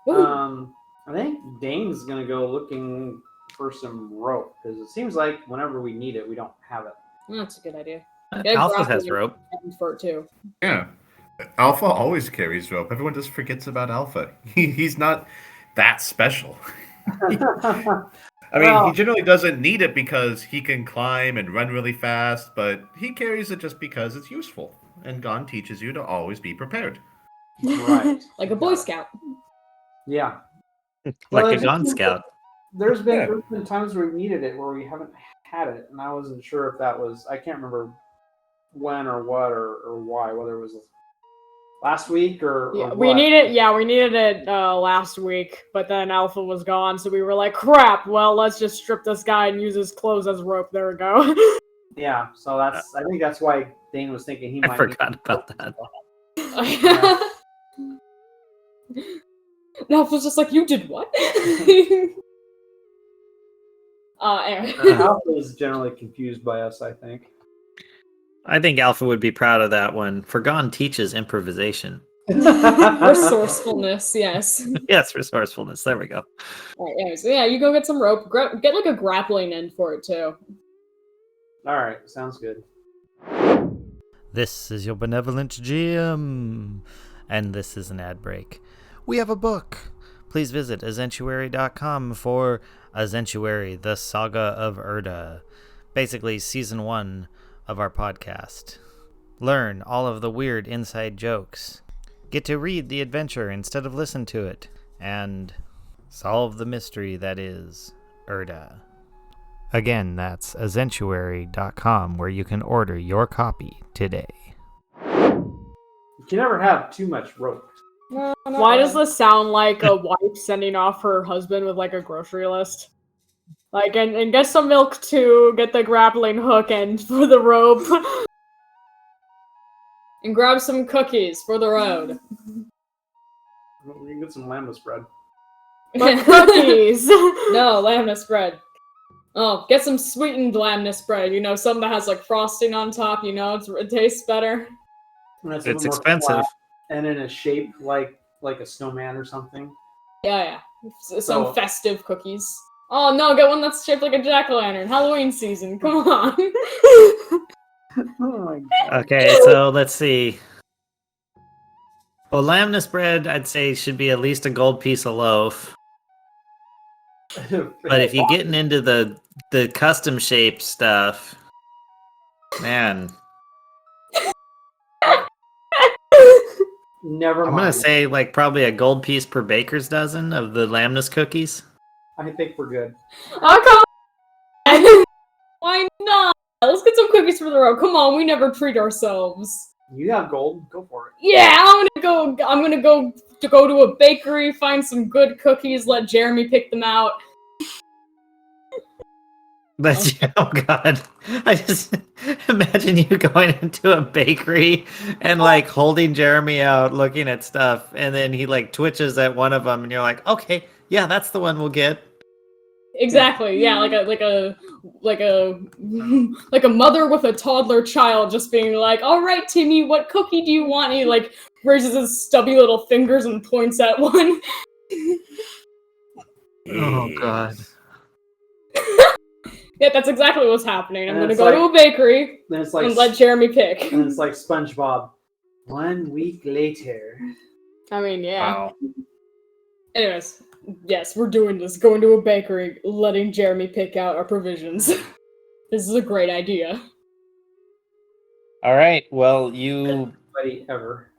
Woo. I think Dane's gonna go looking for some rope because it seems like whenever we need it, we don't have it. That's a good idea. Alpha has rope. For it too. Yeah. Alpha always carries rope. Everyone just forgets about Alpha. He's not that special. I mean, he generally doesn't need it because he can climb and run really fast, but he carries it just because it's useful. And Gon teaches you to always be prepared. Right. Like a Boy Scout. Yeah. Like Well, a Gon Scout. There's been times where we needed it where we haven't had it, and I wasn't sure if that was, I can't remember when or what or why, whether it was last week or we needed it last week, but then Alpha was gone, so we were like, crap, well, let's just strip this guy and use his clothes as rope. There we go. Yeah, so I think that's why Dane was thinking he might. I forgot about that. And Alpha's just like, you did what? Anyway. Alpha is generally confused by us, I think. I think Alpha would be proud of that one. For Gon teaches improvisation. Resourcefulness, yes. Yes, resourcefulness. There we go. Alright, anyways, yeah, you go get some rope. Get like a grappling end for it too. Alright, sounds good. This is your benevolent GM, and this is an ad break. we have a book. Please visit Azentuary.com for Azentuary, the Saga of Erda. Basically, season 1 of our podcast. Learn all of the weird inside jokes. Get to read the adventure instead of listen to it. And solve the mystery that is Erda. Again, that's Azentuary.com, where you can order your copy today. You can never have too much rope. Why does this sound like a wife sending off her husband with like a grocery list? Like, and get some milk too, get the grappling hook and for the rope. And grab some cookies for the road. You can get some lambus bread. But cookies! No, lamnus bread. Oh, get some sweetened lamnus bread. You know, something that has like frosting on top. You know, it tastes better. And It's a little more expensive. flat and in a shape like a snowman or something. Yeah. Some So- festive cookies. Oh no, get one that's shaped like a jack-o'-lantern. Halloween season. Come on. Oh my god. Okay, so let's see. Well, lamnus bread, I'd say, should be at least a gold piece a loaf. But if you're getting into the custom shape stuff, man, Never I'm mind. gonna say like probably a gold piece per baker's dozen of the lamnus cookies. I think we're good. Oh, come on. Why not? Let's get some cookies for the road. Come on, we never treat ourselves. You have gold. Go for it. Yeah, I'm gonna go to a bakery, find some good cookies, let Jeremy pick them out. But oh god, I just imagine you going into a bakery and like holding Jeremy out, looking at stuff, and then he like twitches at one of them, and you're like, okay, yeah, that's the one we'll get. Exactly. Yeah, like a mother with a toddler child just being like, "All right, Timmy, what cookie do you want?" And he like raises his stubby little fingers and points at one. Oh god. Yeah, that's exactly what's happening. I'm And gonna it's go to like- a bakery Then it's like and let Jeremy pick. and it's like SpongeBob. 1 week later. I mean, yeah. Wow. Anyways, yes, we're doing this. Going to a bakery, letting Jeremy pick out our provisions. This is a great idea. All right. Well, you. Buddy ever.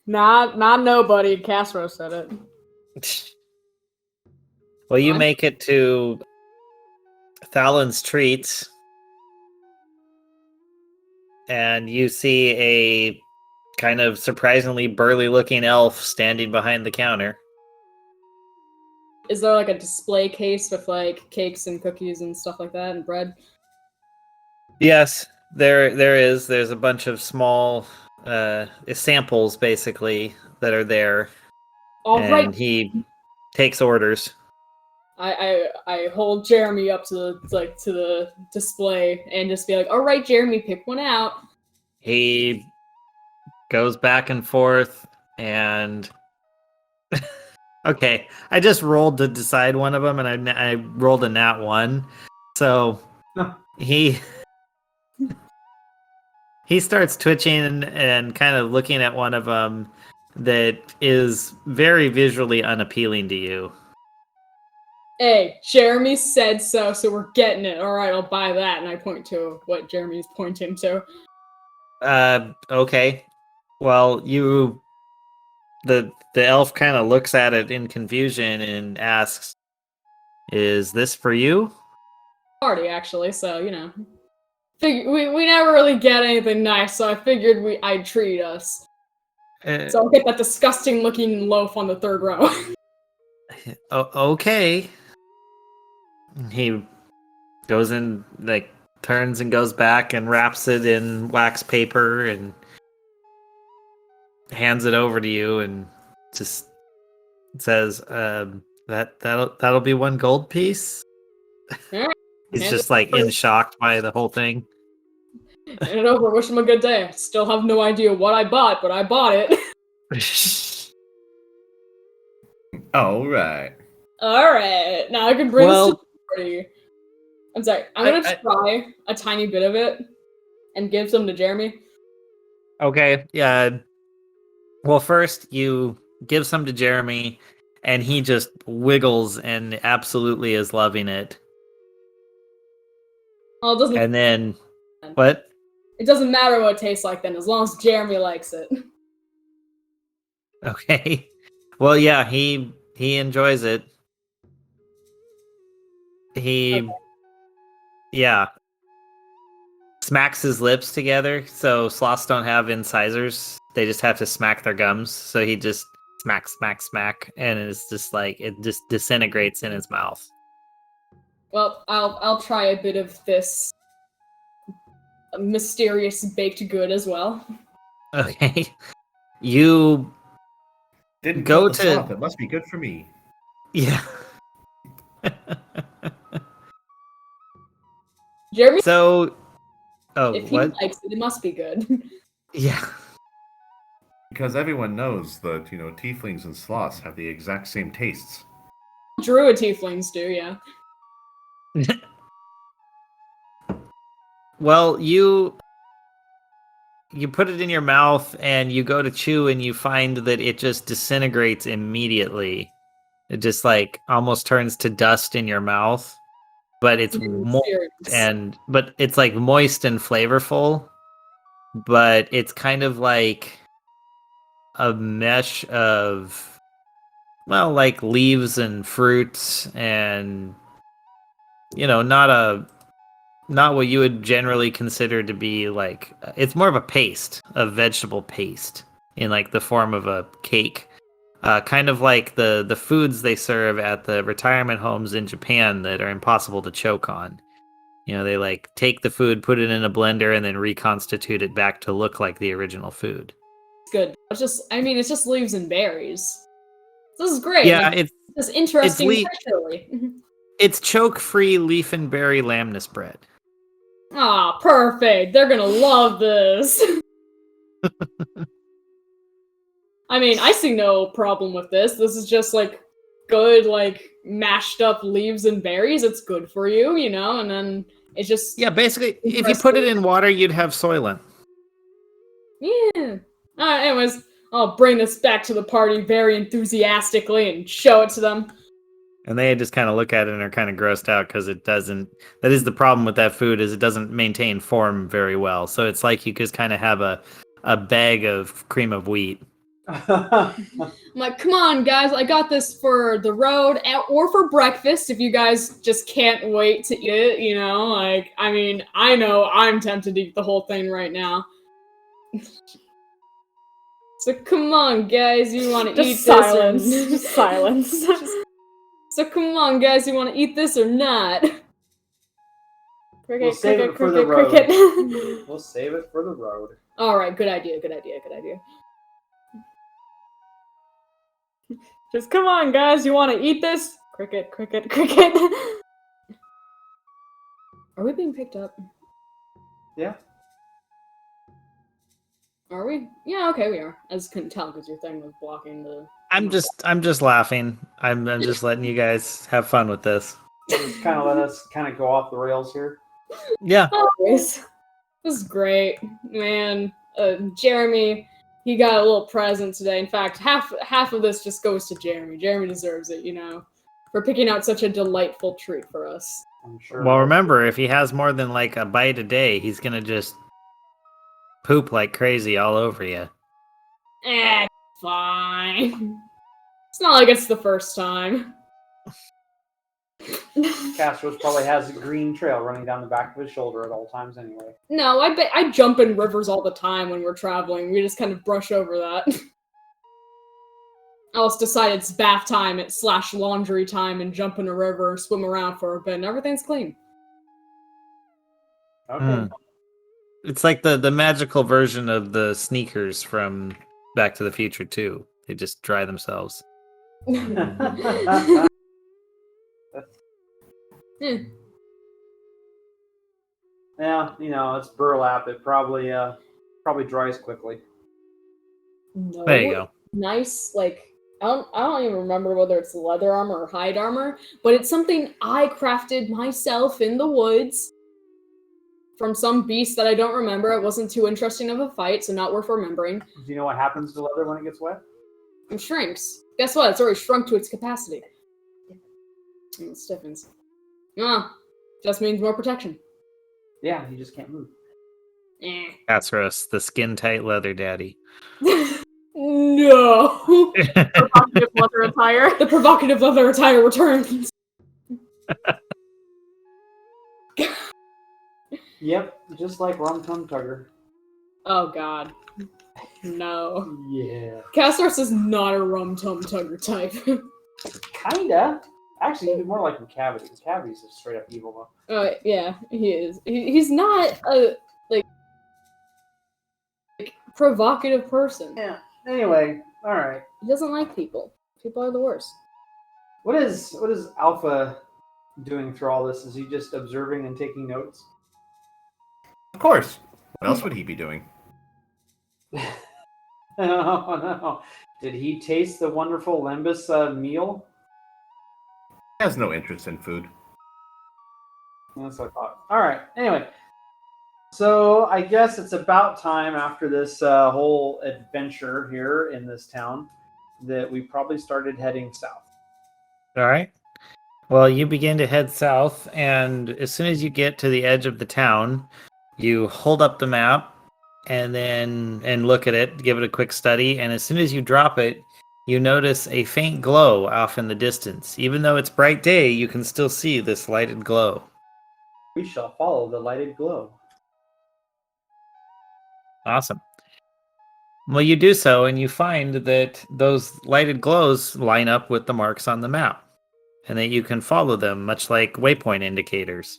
Not nobody. Castro said it. Well, you Fine. make it to Thalen's Treats, and you see a kind of surprisingly burly-looking elf standing behind the counter. Is there like a display case with like cakes and cookies and stuff like that and bread? Yes, there is. There's a bunch of small samples, basically, that are there, All and right. he takes orders. I hold Jeremy up to the display and just be like, "All right, Jeremy, pick one out." He goes back and forth, and okay, I just rolled to decide one of them, and I rolled a nat 1, so he starts twitching and kind of looking at one of them that is very visually unappealing to you. Hey, Jeremy said so we're getting it. All right, I'll buy that. And I point to what Jeremy's pointing to. Okay. Well, the elf kind of looks at it in confusion and asks, "Is this for you?" Party, actually, so, you know. We never really get anything nice, so I figured I'd treat us. So I'll get that disgusting looking loaf on the third row. Okay. He goes in, like, turns and goes back and wraps it in wax paper and hands it over to you and just says, that'll be 1 gold piece. Alright. He's Hand just it like over. in shocked by the whole thing. Hand it over, wish him a good day. Still have no idea what I bought, but I bought it. All right. Alright, now I can bring this to Well, the party. I'm sorry, I'm gonna try a tiny bit of it and give some to Jeremy. okay, yeah. Well, first you gives some to Jeremy, and he just wiggles and absolutely is loving it. Well, it doesn't. And then, what? It doesn't matter what it tastes like then, as long as Jeremy likes it. Okay. Well, yeah, he enjoys it. He, yeah, smacks his lips together. So sloths don't have incisors; they just have to smack their gums. So he just smack, smack, smack, and it's just like it just disintegrates in his mouth. Well, I'll try a bit of this mysterious baked good as well. Okay, you Didn't Go kill the to- sloth. It must be good for me. yeah. Jeremy, So, if he what? likes it, it must be good. Yeah. Because everyone knows that, tieflings and sloths have the exact same tastes. Druid tieflings do, yeah. Well, you put it in your mouth and you go to chew and you find that it just disintegrates immediately. It just like almost turns to dust in your mouth, but it's but it's like moist and flavorful, but it's kind of like a mesh of, well, like leaves and fruits and not what you would generally consider to be like, it's more of a paste, a vegetable paste in like the form of a cake. Kind of like the foods they serve at the retirement homes in Japan that are impossible to choke on. They like take the food, put it in a blender, and then reconstitute it back to look like the original food. It's good. It's just leaves and berries. This is great. Yeah, like, it's interesting le- texturally. it's choke-free leaf and berry lamnus bread. Ah, perfect. They're gonna love this. I mean, I see no problem with this. This is just like good, like mashed up leaves and berries. It's good for you, and then it's just Basically, if you put it in water, you'd have soylent. Yeah. Alright, anyways, I'll bring this back to the party very enthusiastically and show it to them. And they just kind of look at it and are kind of grossed out because it doesn't. That is the problem with that food, is it doesn't maintain form very well. So it's like you just kind of have a bag of cream of wheat. I'm like, come on, guys, I got this for the road or for breakfast if you guys just can't wait to eat it, Like, I mean, I know I'm tempted to eat the whole thing right now. So come on, guys, you want to eat silence. this? Just silence. So come on, guys, you want to eat this or not? Cricket, We'll save cricket, it for the cricket, road. cricket. We'll save it for the road. All right, good idea. Just come on, guys. You want to eat this? Cricket, cricket, cricket. Are we being picked up? Yeah. Are we? Yeah, okay, we are. I just couldn't tell because your thing was blocking the. I'm just laughing. I'm just letting you guys have fun with this. Just kind of let us kind of go off the rails here. Yeah. Always. This is great, man. Jeremy, he got a little present today. In fact, half of this just goes to Jeremy. Jeremy deserves it, for picking out such a delightful treat for us. I'm sure. Well, remember, if he has more than like a bite a day, he's gonna just poop like crazy all over you. Fine. It's not like it's the first time. Castros probably has a green trail running down the back of his shoulder at all times anyway. No, I bet I jump in rivers all the time when we're traveling. We just kind of brush over that. I also decide it's bath time, it's / laundry time, and jump in a river, swim around for a bit, and everything's clean. Okay. It's like the magical version of the sneakers from Back to the Future 2. They just dry themselves. Yeah, it's burlap. It probably dries quickly. No, There you go. Nice, like I don't even remember whether it's leather armor or hide armor, but it's something I crafted myself in the woods from some beast that I don't remember. It wasn't too interesting of a fight, so not worth remembering. Do you know what happens to leather when it gets wet? and shrinks. Guess what? It's already shrunk to its capacity. And it stiffens. Just means more protection. Yeah, you just can't move. Eh. Catsaros, the skin-tight leather daddy. No! Provocative leather attire. The provocative leather attire returns. Yep, just like Rum Tum Tugger. Oh god. No. Yeah. Castros is not a rum tum tugger type. Kinda. Actually, he'd be more like Cavity. Cavity's a straight up evil though. Yeah, he is. He's not a like provocative person. Yeah. Anyway, alright. He doesn't like people. People are the worst. What is Alpha doing through all this? Is he just observing and taking notes? Of course. What else would he be doing? Oh no. Did he taste the wonderful Lembus meal? He has no interest in food. That's what I thought. Alright, anyway. So I guess it's about time after this whole adventure here in this town that we probably started heading south. All right. Well, you begin to head south, and as soon as you get to the edge of the town, you hold up the map and look at it, give it a quick study, and as soon as you drop it, you notice a faint glow off in the distance. Even though it's bright day, you can still see this lighted glow. We shall follow the lighted glow. Awesome. Well, you do so, and you find that those lighted glows line up with the marks on the map, and that you can follow them, much like waypoint indicators.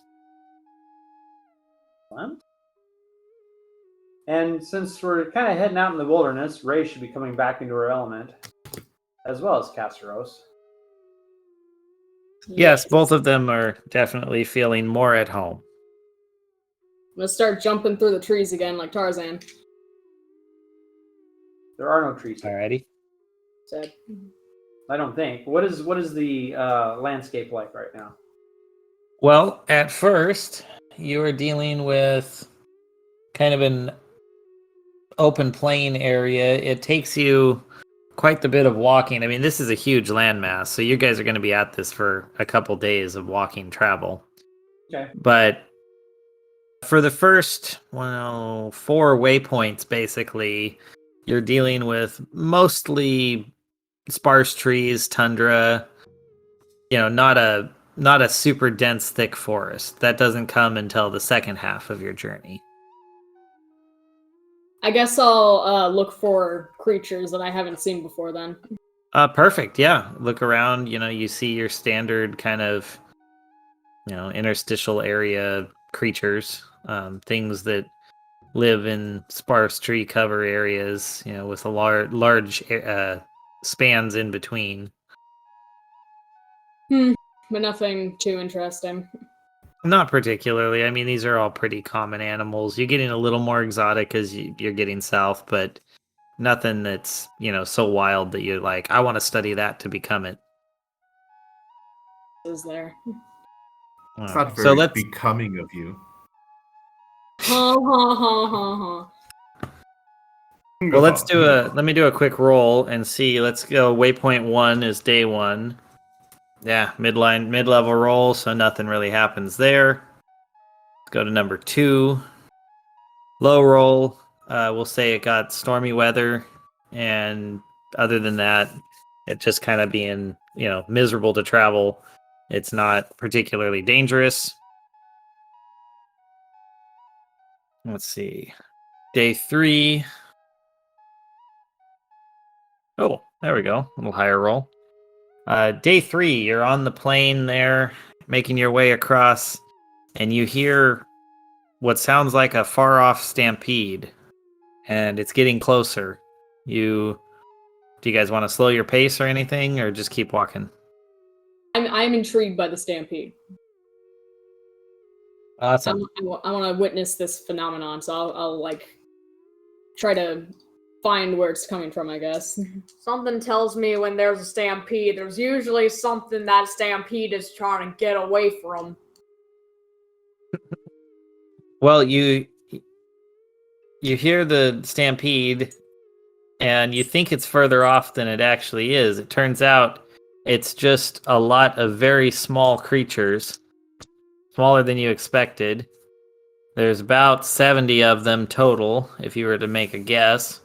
Fun. And since we're kind of heading out in the wilderness, Ray should be coming back into her element, as well as Casseros. Yes, both of them are definitely feeling more at home. I'm gonna start jumping through the trees again like Tarzan There are no trees. Alrighty. said. I don't think. What is the landscape like right now? Well, at first, you were dealing with kind of an open plain area. It takes you quite the bit of walking. I mean, this is a huge landmass, so you guys are going to be at this for a couple days of walking travel. Okay. But for the first, 4 waypoints, basically, you're dealing with mostly sparse trees, tundra, not a super dense, thick forest. That doesn't come until the second half of your journey. I guess I'll look for creatures that I haven't seen before then. Perfect. Yeah. Look around, you see your standard kind of, interstitial area creatures, things that live in sparse tree cover areas, with a large spans in between. But nothing too interesting. Not particularly. I mean, these are all pretty common animals. You're getting a little more exotic as you're getting south, but nothing that's, so wild that you're like, I want to study that to become it. Is there? It's not So very let's becoming of you. Ha ha ha ha ha. well, let me do a quick roll and see. Let's go. Waypoint 1 is day 1. Yeah, mid-level roll, so nothing really happens there. Let's go to number 2. Low roll. We'll say it got stormy weather, and other than that, it just kind of being, miserable to travel. It's not particularly dangerous. Let's see. Day 3. Oh, there we go. A little higher roll. Day 3, you're on the plain there, making your way across, and you hear what sounds like a far-off stampede, and it's getting closer. Do you guys want to slow your pace or anything, or just keep walking? I'm intrigued by the stampede. Awesome. I want to witness this phenomenon, so I'll like try to find where it's coming from, I guess. Something tells me when there's a stampede, there's usually something that stampede is trying to get away from. Well, you hear the stampede, and you think it's further off than it actually is. It turns out it's just a lot of very small creatures, smaller than you expected. There's about 70 of them total, if you were to make a guess.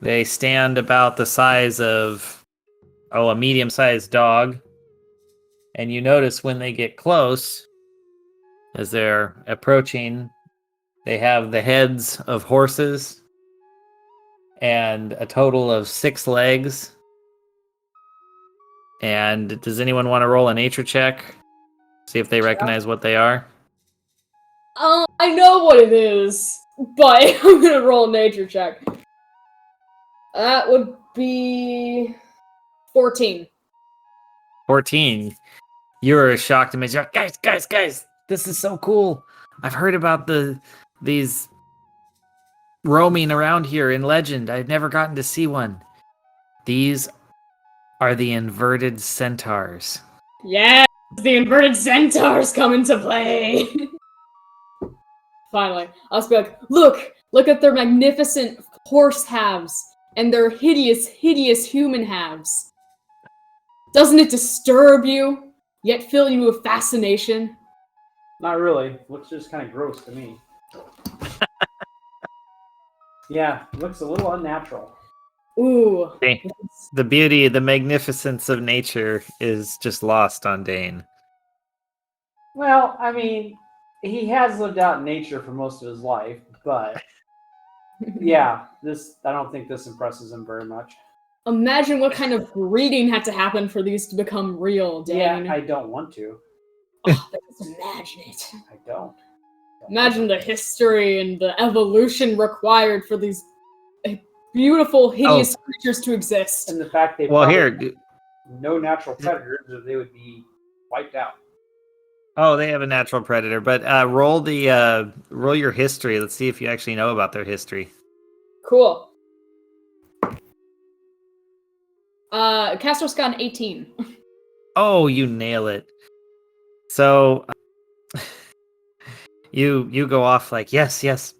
They stand about the size of, a medium-sized dog. And you notice when they get close, as they're approaching, they have the heads of horses and a total of 6 legs. And does anyone want to roll a nature check? See if they recognize what they are? I know what it is, but I'm gonna roll a nature check. That would be 14. 14. You're shocked and amazed. You're like, guys, this is so cool. I've heard about these roaming around here in legend. I've never gotten to see one. These are the inverted centaurs. Yes, the inverted centaurs come into play. Finally, I'll just be like, look at their magnificent horse halves and their hideous human halves. Doesn't it disturb you, yet fill you with fascination? Not really. Looks just kind of gross to me. Yeah, looks a little unnatural. Ooh. The beauty, the magnificence of nature is just lost on Dane. Well, I mean, he has lived out in nature for most of his life, but yeah, I don't think this impresses him very much. Imagine what kind of breeding had to happen for these to become real, Dane. Yeah, I don't want to. Oh, just imagine it. I don't. Imagine the history and the evolution required for these beautiful, hideous creatures to exist. And the fact they no natural predators, or they would be wiped out. Oh, they have a natural predator, but roll your history. Let's see if you actually know about their history. Cool. Castor's got an 18. Oh, you nail it. So you go off like, yes.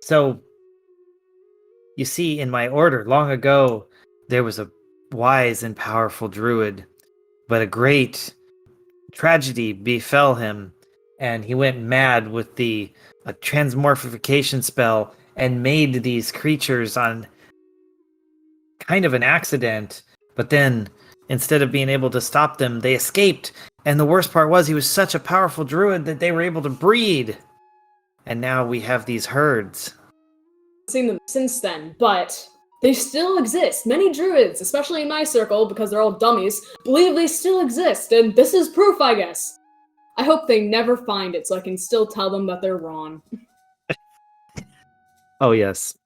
So you see, in my order, long ago, there was a wise and powerful druid, but a great tragedy befell him, and he went mad with a transmorphification spell and made these creatures on kind of an accident, but then instead of being able to stop them, they escaped. And the worst part was he was such a powerful druid that they were able to breed. And now we have these herds. I've seen them since then, but they still exist. Many druids, especially in my circle, because they're all dummies, believe they still exist, and this is proof, I guess. I hope they never find it, so I can still tell them that they're wrong. Oh, yes.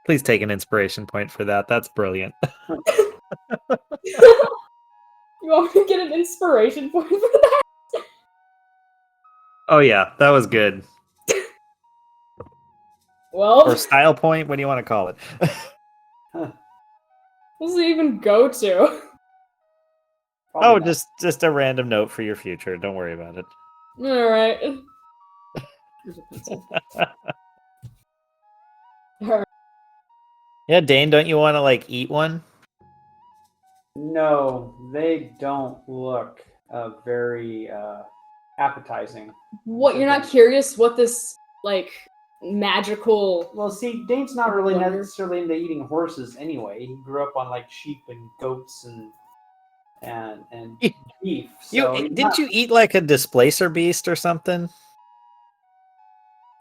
Please take an inspiration point for that. That's brilliant. You want me to get an inspiration point for that? Oh, yeah. That was good. Well, or style point. What do you want to call it? what does it even go to? Oh, just a random note for your future. Don't worry about it. All right. Here's a pencil. All right. Yeah, Dane, don't you want to eat one? No, they don't look very appetizing. What, you're not curious what this magical? Well, see, Dane's not really necessarily into eating horses anyway. He grew up on sheep and goats and beef. So Didn't you eat a displacer beast or something?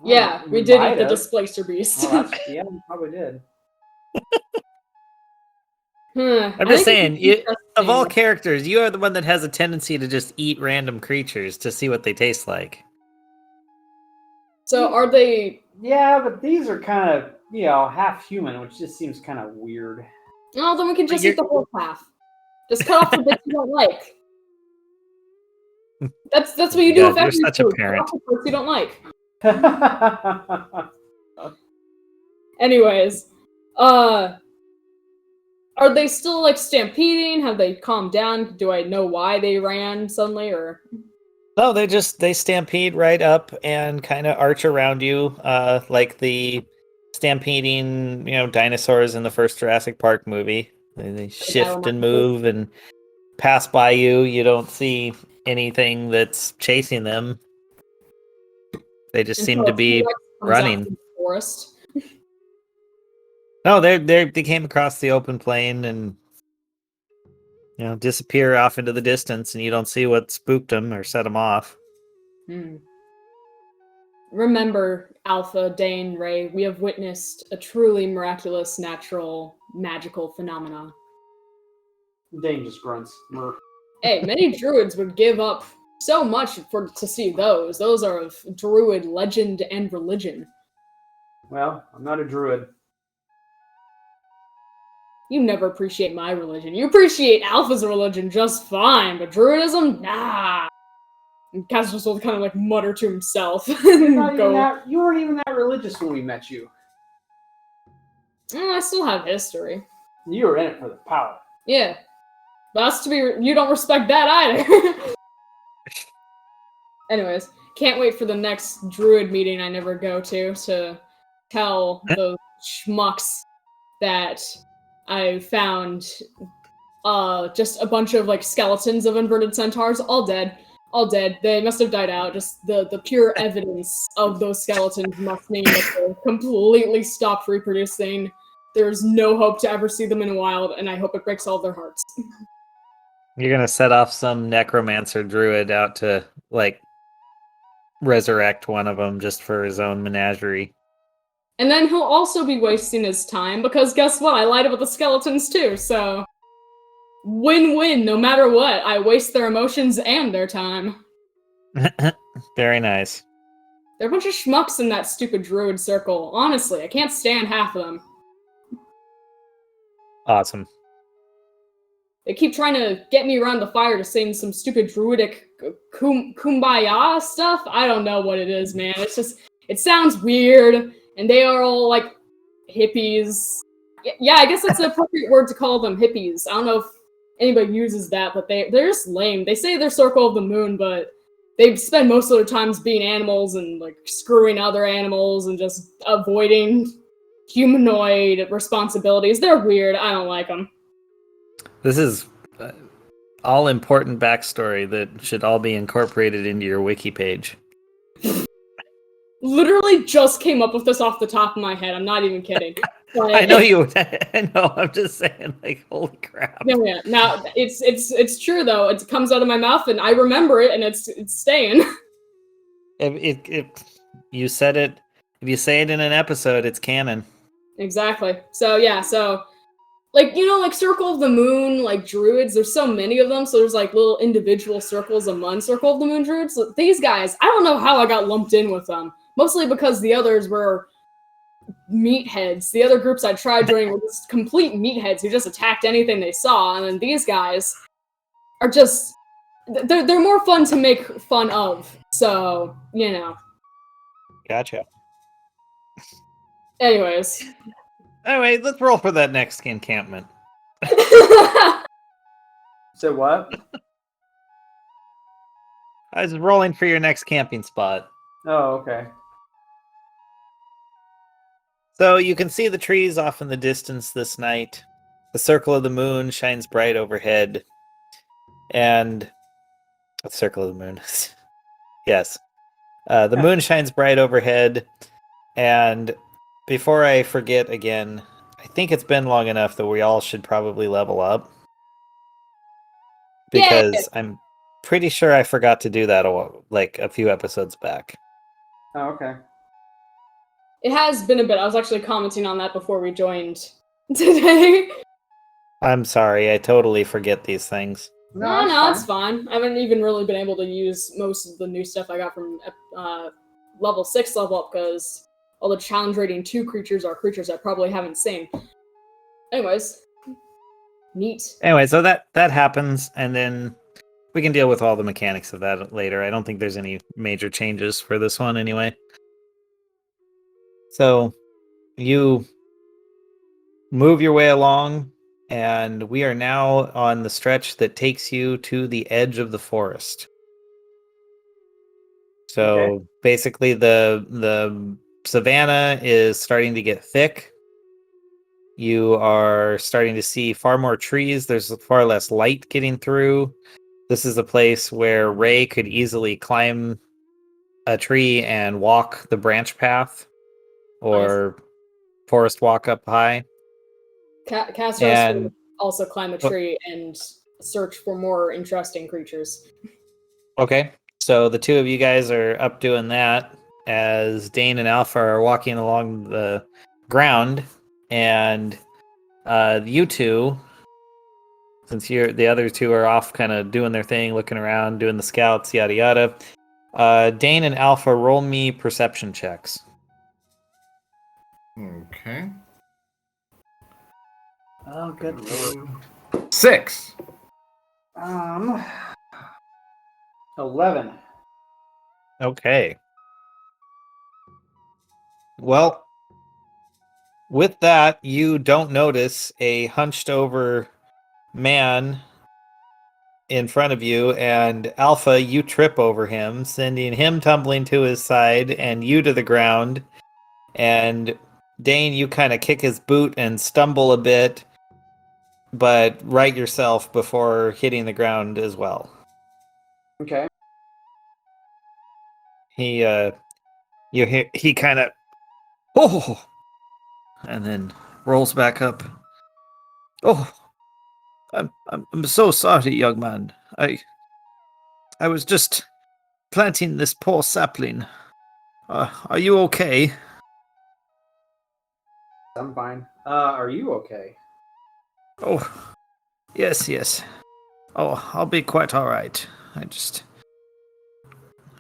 Yeah, we did eat the displacer beast. Well, yeah, we probably did. I'm just saying, of all characters, you are the one that has a tendency to just eat random creatures to see what they taste like. So are they? Yeah, but these are kind of, half human, which just seems kind of weird. No, then we can just eat the whole half. Just cut off the bits you don't like. That's what you do with every you're such food. a parent. Cut off the parts you don't like. Anyways, are they still stampeding? Have they calmed down? Do I know why they ran suddenly, or? No, they stampede right up and kind of arch around you, like the stampeding, dinosaurs in the first Jurassic Park movie. They shift and move and pass by you. You don't see anything that's chasing them. They just seem to be running. Forest. No, they came across the open plain and disappear off into the distance, and you don't see what spooked them or set them off. Remember, Alpha, Dane, Ray, we have witnessed a truly miraculous, natural, magical phenomena. Dane just grunts. Hey, many druids would give up so much to see those. Those are of druid legend and religion. Well, I'm not a druid. You never appreciate my religion. You appreciate Alpha's religion just fine, but druidism, nah. And Cassius will kind of mutter to himself. You weren't even that religious when we met you. I still have history. You were in it for the power. Yeah. But that's you don't respect that either. Anyways, can't wait for the next druid meeting I never go to tell those schmucks that I found just a bunch of skeletons of inverted centaurs, all dead. They must have died out. Just the pure evidence of those skeletons must mean that they're completely stopped reproducing. There's no hope to ever see them in the wild, and I hope it breaks all their hearts. You're gonna set off some necromancer druid out to resurrect one of them just for his own menagerie. And then he'll also be wasting his time, because guess what? I lied about the skeletons too, so... Win-win, no matter what. I waste their emotions and their time. Very nice. There are a bunch of schmucks in that stupid druid circle. Honestly, I can't stand half of them. Awesome. They keep trying to get me around the fire to sing some stupid druidic kumbaya stuff. I don't know what it is, man. It's just... It sounds weird, and they are all, hippies. Yeah, I guess that's the appropriate word to call them, hippies. I don't know if anybody uses that, but they're just lame. They say they're Circle of the Moon, but they spend most of their times being animals and, screwing other animals and just avoiding humanoid responsibilities. They're weird. I don't like them. This is all important backstory that should all be incorporated into your wiki page. Literally just came up with this off the top of my head. I'm not even kidding. But I know you. I know. I'm just saying, holy crap. Yeah. Now it's true though. It comes out of my mouth, and I remember it, and it's staying. If you said it, if you say it in an episode, it's canon. Exactly. So yeah. So Circle of the Moon, druids. There's so many of them. So there's little individual circles among Circle of the Moon druids. These guys, I don't know how I got lumped in with them. Mostly because the others were meatheads. The other groups I tried joining were just complete meatheads who just attacked anything they saw, and then these guys are just... They're more fun to make fun of, so, Gotcha. Anyways. Anyway, let's roll for that next encampment. So what? I was rolling for your next camping spot. Oh, okay. So you can see the trees off in the distance this night. The circle of the moon shines bright overhead. And... The circle of the moon. Yes. The moon shines bright overhead. And before I forget again, I think it's been long enough that we all should probably level up. Because I'm pretty sure I forgot to do that a few episodes back. Oh, okay. It has been a bit. I was actually commenting on that before we joined today. I'm sorry, I totally forget these things. No, it's fine. I haven't even really been able to use most of the new stuff I got from level 6 level up, because all the challenge rating 2 creatures are creatures I probably haven't seen. Anyways. Neat. Anyway, so that happens, and then we can deal with all the mechanics of that later. I don't think there's any major changes for this one anyway. So you move your way along, and we are now on the stretch that takes you to the edge of the forest. So basically the savanna is starting to get thick. You are starting to see far more trees. There's far less light getting through. This is a place where Ray could easily climb a tree and walk the branch path or forest walk up high. Castros And would also climb a tree and search for more interesting creatures. okay, so the two of you guys are up doing that as Dane and Alpha are walking along the ground, and you two, since the other two are off kind of doing their thing, looking around, doing the scouts, yada yada. Dane and Alpha, roll me perception checks. Okay. Oh, good lord. 6. 11. Okay. Well, with that, you don't notice a hunched over man in front of you, and Alpha, you trip over him, sending him tumbling to his side and you to the ground. And Dane, you kind of kick his boot and stumble a bit, but right yourself before hitting the ground as well. Okay. He kind of, oh, and then rolls back up. Oh, I'm so sorry, young man. I was just planting this poor sapling. Are you okay? I'm fine. Are you okay? Oh, yes. Oh, I'll be quite all right. I just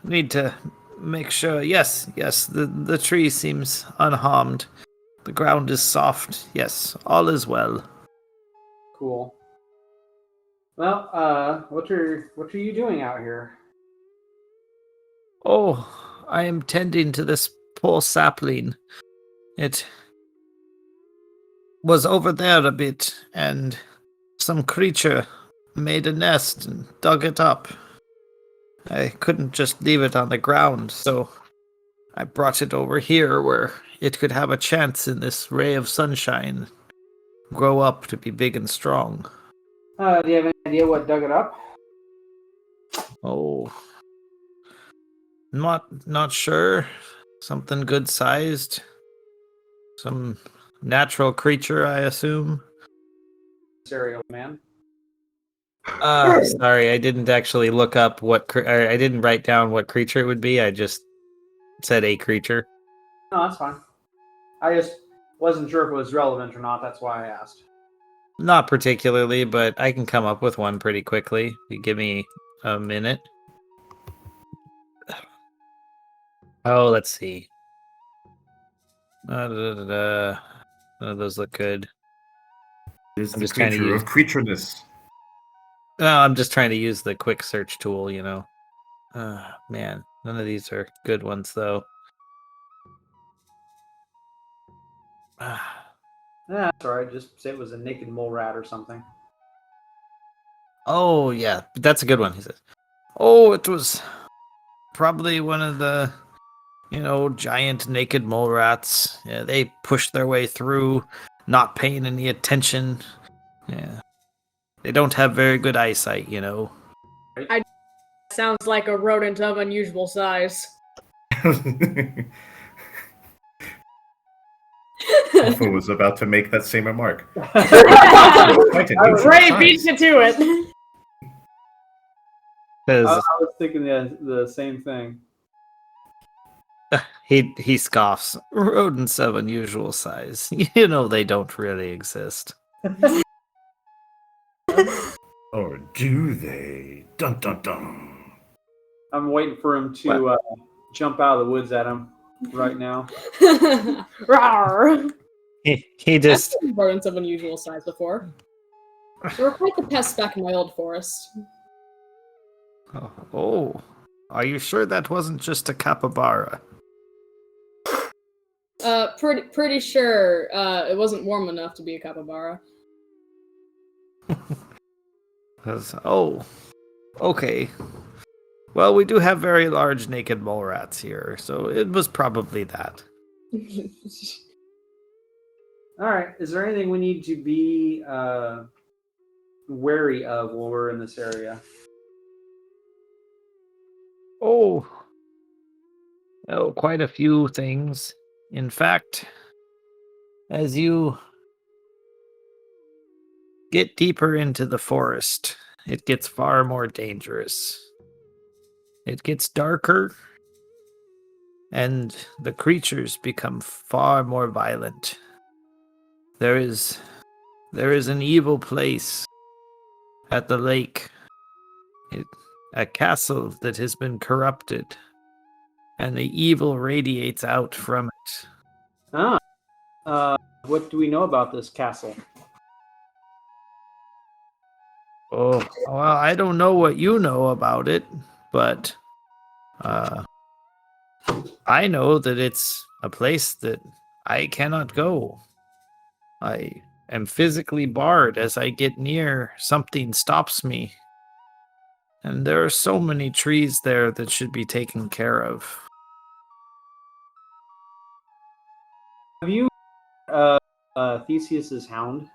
need to make sure. Yes, the tree seems unharmed. The ground is soft. Yes, all is well. Cool. Well, what are you doing out here? Oh, I am tending to this poor sapling. It was over there a bit, and some creature made a nest and dug it up. I couldn't just leave it on the ground, so I brought it over here where it could have a chance in this ray of sunshine, grow up to be big and strong. Do you have any idea what dug it up? Oh, not sure. Something good sized. Some natural creature, I assume. Cereal man. Sorry, I didn't actually look up I didn't write down what creature it would be. I just said a creature. No, that's fine. I just wasn't sure if it was relevant or not. That's why I asked. Not particularly, but I can come up with one pretty quickly. You give me a minute. Oh, let's see. None of those look good. It is I'm the just trying to creature use- of creatureness. No, I'm just trying to use the quick search tool, you know. Man, none of these are good ones, though. Yeah, that's alright. Just say it was a naked mole rat or something. Oh, yeah, that's a good one, he says. Oh, it was probably one of the, giant naked mole rats. Yeah, they pushed their way through, not paying any attention. Yeah. They don't have very good eyesight, you know. Sounds like a rodent of unusual size. Alpha was about to make that same remark. Ray beats you to it. I 'Cause was thinking the same thing. he scoffs. Rodents of unusual size. You know they don't really exist. Or do they? Dun dun dun. I'm waiting for him to jump out of the woods at him right now. Rawr. He just I've seen rodents of unusual size before. They were quite the pest back in my old forest. Oh, are you sure that wasn't just a capybara? Pretty sure it wasn't warm enough to be a capybara. Oh, okay. Well, we do have very large naked mole rats here, so it was probably that. All right. Is there anything we need to be wary of while we're in this area? Oh, quite a few things. In fact, as you get deeper into the forest, it gets far more dangerous. It gets darker, and the creatures become far more violent. There is an evil place at the lake. A castle that has been corrupted, and the evil radiates out from it. What do we know about this castle? Oh, well, I don't know what you know about it, but I know that it's a place that I cannot go. I am physically barred. As I get near, something stops me. And there are so many trees there that should be taken care of. Have you Theseus's hound?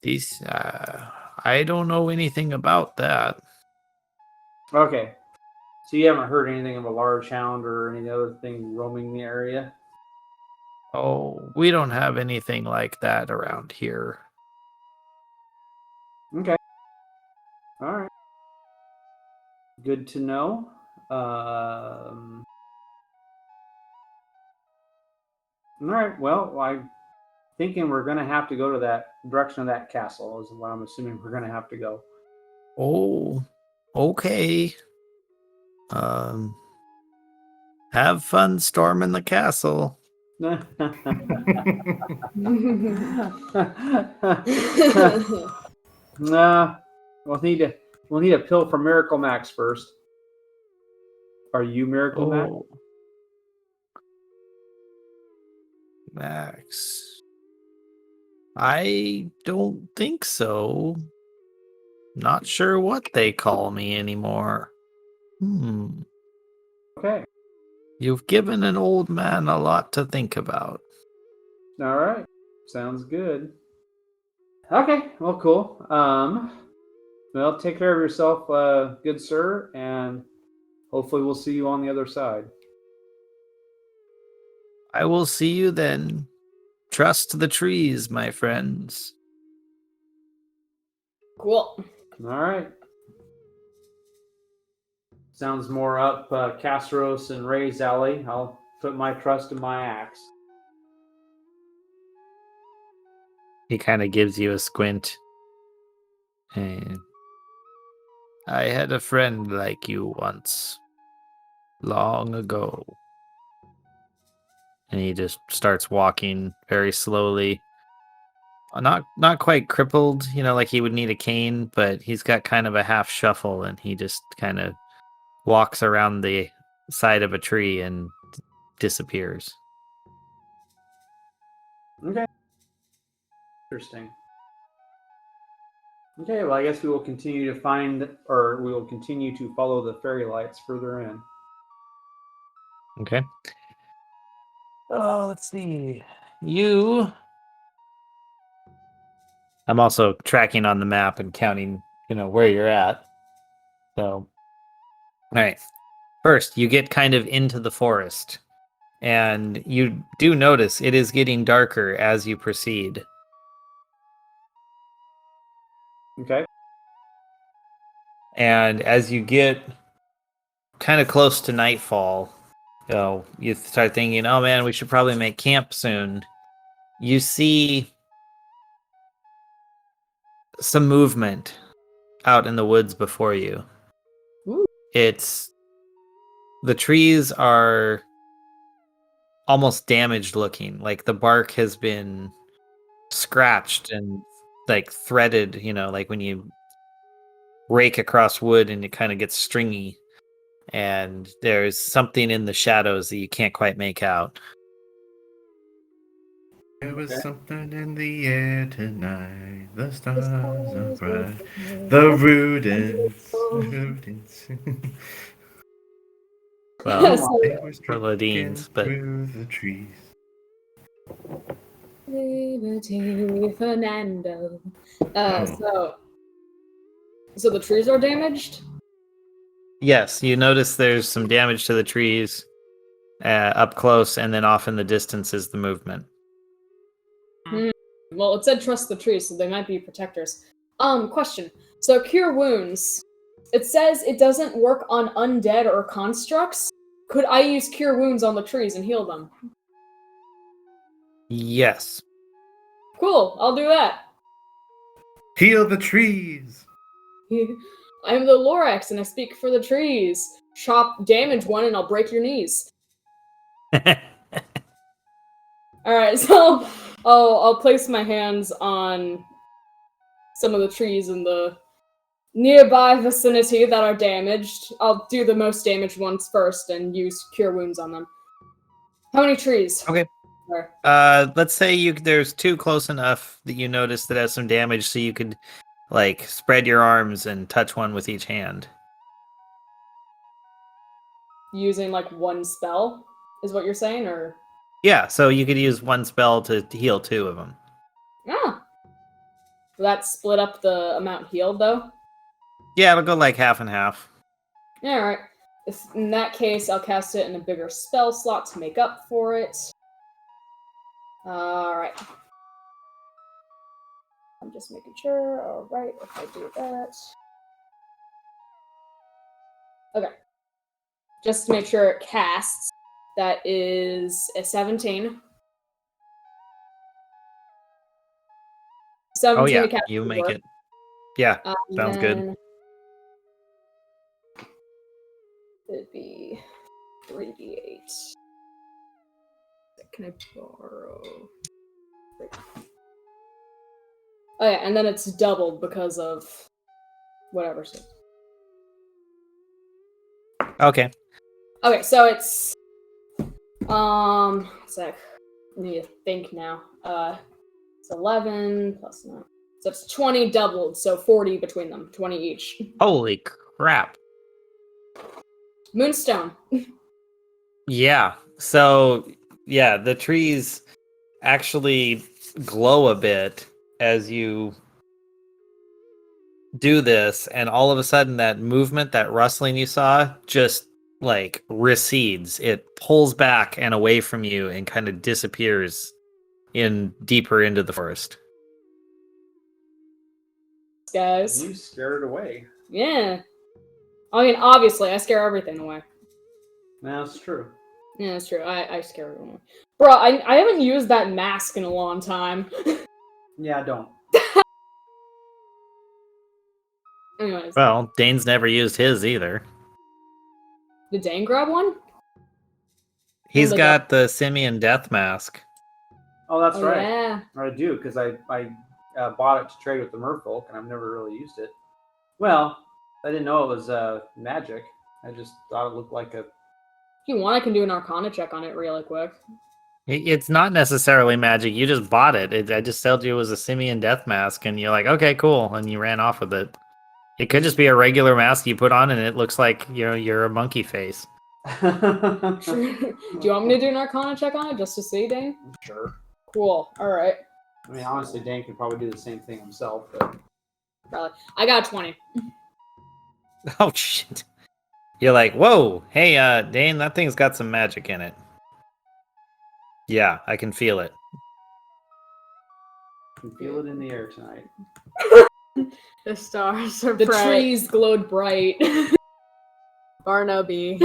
These, I don't know anything about that. Okay. So you haven't heard anything of a large hound or any other thing roaming the area? Oh, we don't have anything like that around here. Okay. All right. Good to know. All right. Well, I'm thinking we're going to have to go to that direction of that castle, is what I'm assuming we're going to have to go. Oh, okay. Have fun storming the castle. Nah, we'll need a pill for Miracle Max first. Are you Miracle Max? Oh, Max. I don't think so. Not sure what they call me anymore. Okay. You've given an old man a lot to think about. All right. Sounds good. Okay. Well, cool. Well, take care of yourself, good sir, and hopefully we'll see you on the other side. I will see you then. Trust the trees, my friends. Cool. All right. Sounds more up Castros and Ray's alley. I'll put my trust in my axe. He kind of gives you a squint. And I had a friend like you once, long ago. And he just starts walking very slowly. Not quite crippled, like he would need a cane, but he's got kind of a half shuffle, and he just kind of walks around the side of a tree and disappears. Okay. Interesting. Okay, well, I guess we will continue to we will continue to follow the fairy lights further in. Okay. Oh, let's see. I'm also tracking on the map and counting, where you're at. So, all right. First, you get kind of into the forest, and you do notice it is getting darker as you proceed. Okay. And as you get kind of close to nightfall, you start thinking, oh man, we should probably make camp soon. You see some movement out in the woods before you. Ooh. The trees are almost damaged looking, like the bark has been scratched and like threaded, like when you rake across wood and it kind of gets stringy, and there's something in the shadows that you can't quite make out. There was something in the air tonight. The stars are bright. The rodents. Well, So- They were Ladines, but through the trees. Liberty Fernando. Oh. So the trees are damaged? yes, you notice there's some damage to the trees up close, and then off in the distance is the movement. Well, it said trust the trees, so they might be protectors. Question. So cure wounds. It says it doesn't work on undead or constructs. Could I use cure wounds on the trees and heal them? Yes. Cool, I'll do that. Heal the trees! I am the Lorax and I speak for the trees. Chop damage one and I'll break your knees. Alright, so I'll place my hands on some of the trees in the nearby vicinity that are damaged. I'll do the most damaged ones first and use cure wounds on them. How many trees? Okay. There. Let's say there's two close enough that you notice that has some damage, so you could like spread your arms and touch one with each hand. Using like one spell is what you're saying, or Yeah, so you could use one spell to heal two of them. ah? Will that split up the amount healed though? Yeah, it'll go like half and half. Yeah, alright. In that case, I'll cast it in a bigger spell slot to make up for it. Alright. I'm just making sure. Alright, if I do that. Okay. Just to make sure it casts. That is a 17. 17 Oh yeah, to cast you would make work. it. Yeah, And sounds good. then It'd be 3d8. Can I borrow? Oh yeah, and then it's doubled because of whatever. Okay. Okay, so it's sec. I need to think now. It's 11 plus 9. So it's 20 doubled, so 40 between them, 20 each. Holy crap. Moonstone. Yeah. So, yeah, the trees actually glow a bit as you do this, and all of a sudden that movement, that rustling you saw, just like recedes. It pulls back and away from you and kind of disappears in deeper into the forest. Guys. You scared it away. Yeah. I mean, obviously, I scare everything away. That's true. Yeah, that's true. I scare everyone away. Bro, I haven't used that mask in a long time. Yeah, don't. Anyways, Well, Dane's never used his either. did Dane grab one? He's the got the Simian death mask. Oh, that's Oh, right. yeah. I do, because I bought it to trade with the merfolk, and I've never really used it. Well, I didn't know it was magic. I just thought it looked like a... If you want, I can do an Arcana check on it really quick. It's not necessarily magic. You just bought it. I just told you it was a Simian death mask, and you're like, okay, cool, and you ran off with it. It could just be a regular mask you put on, and it looks like you're a monkey face. Do you want me to do an Arcana check on it just to see, Dane? Sure. Cool. All right. I mean, honestly, Dan could probably do the same thing himself, but... Probably. I got 20. Oh shit! You're like, whoa, hey, Dane, that thing's got some magic in it. Yeah, I can feel it. I can feel it in the air tonight. The stars are The bright. trees glowed bright. Barnaby.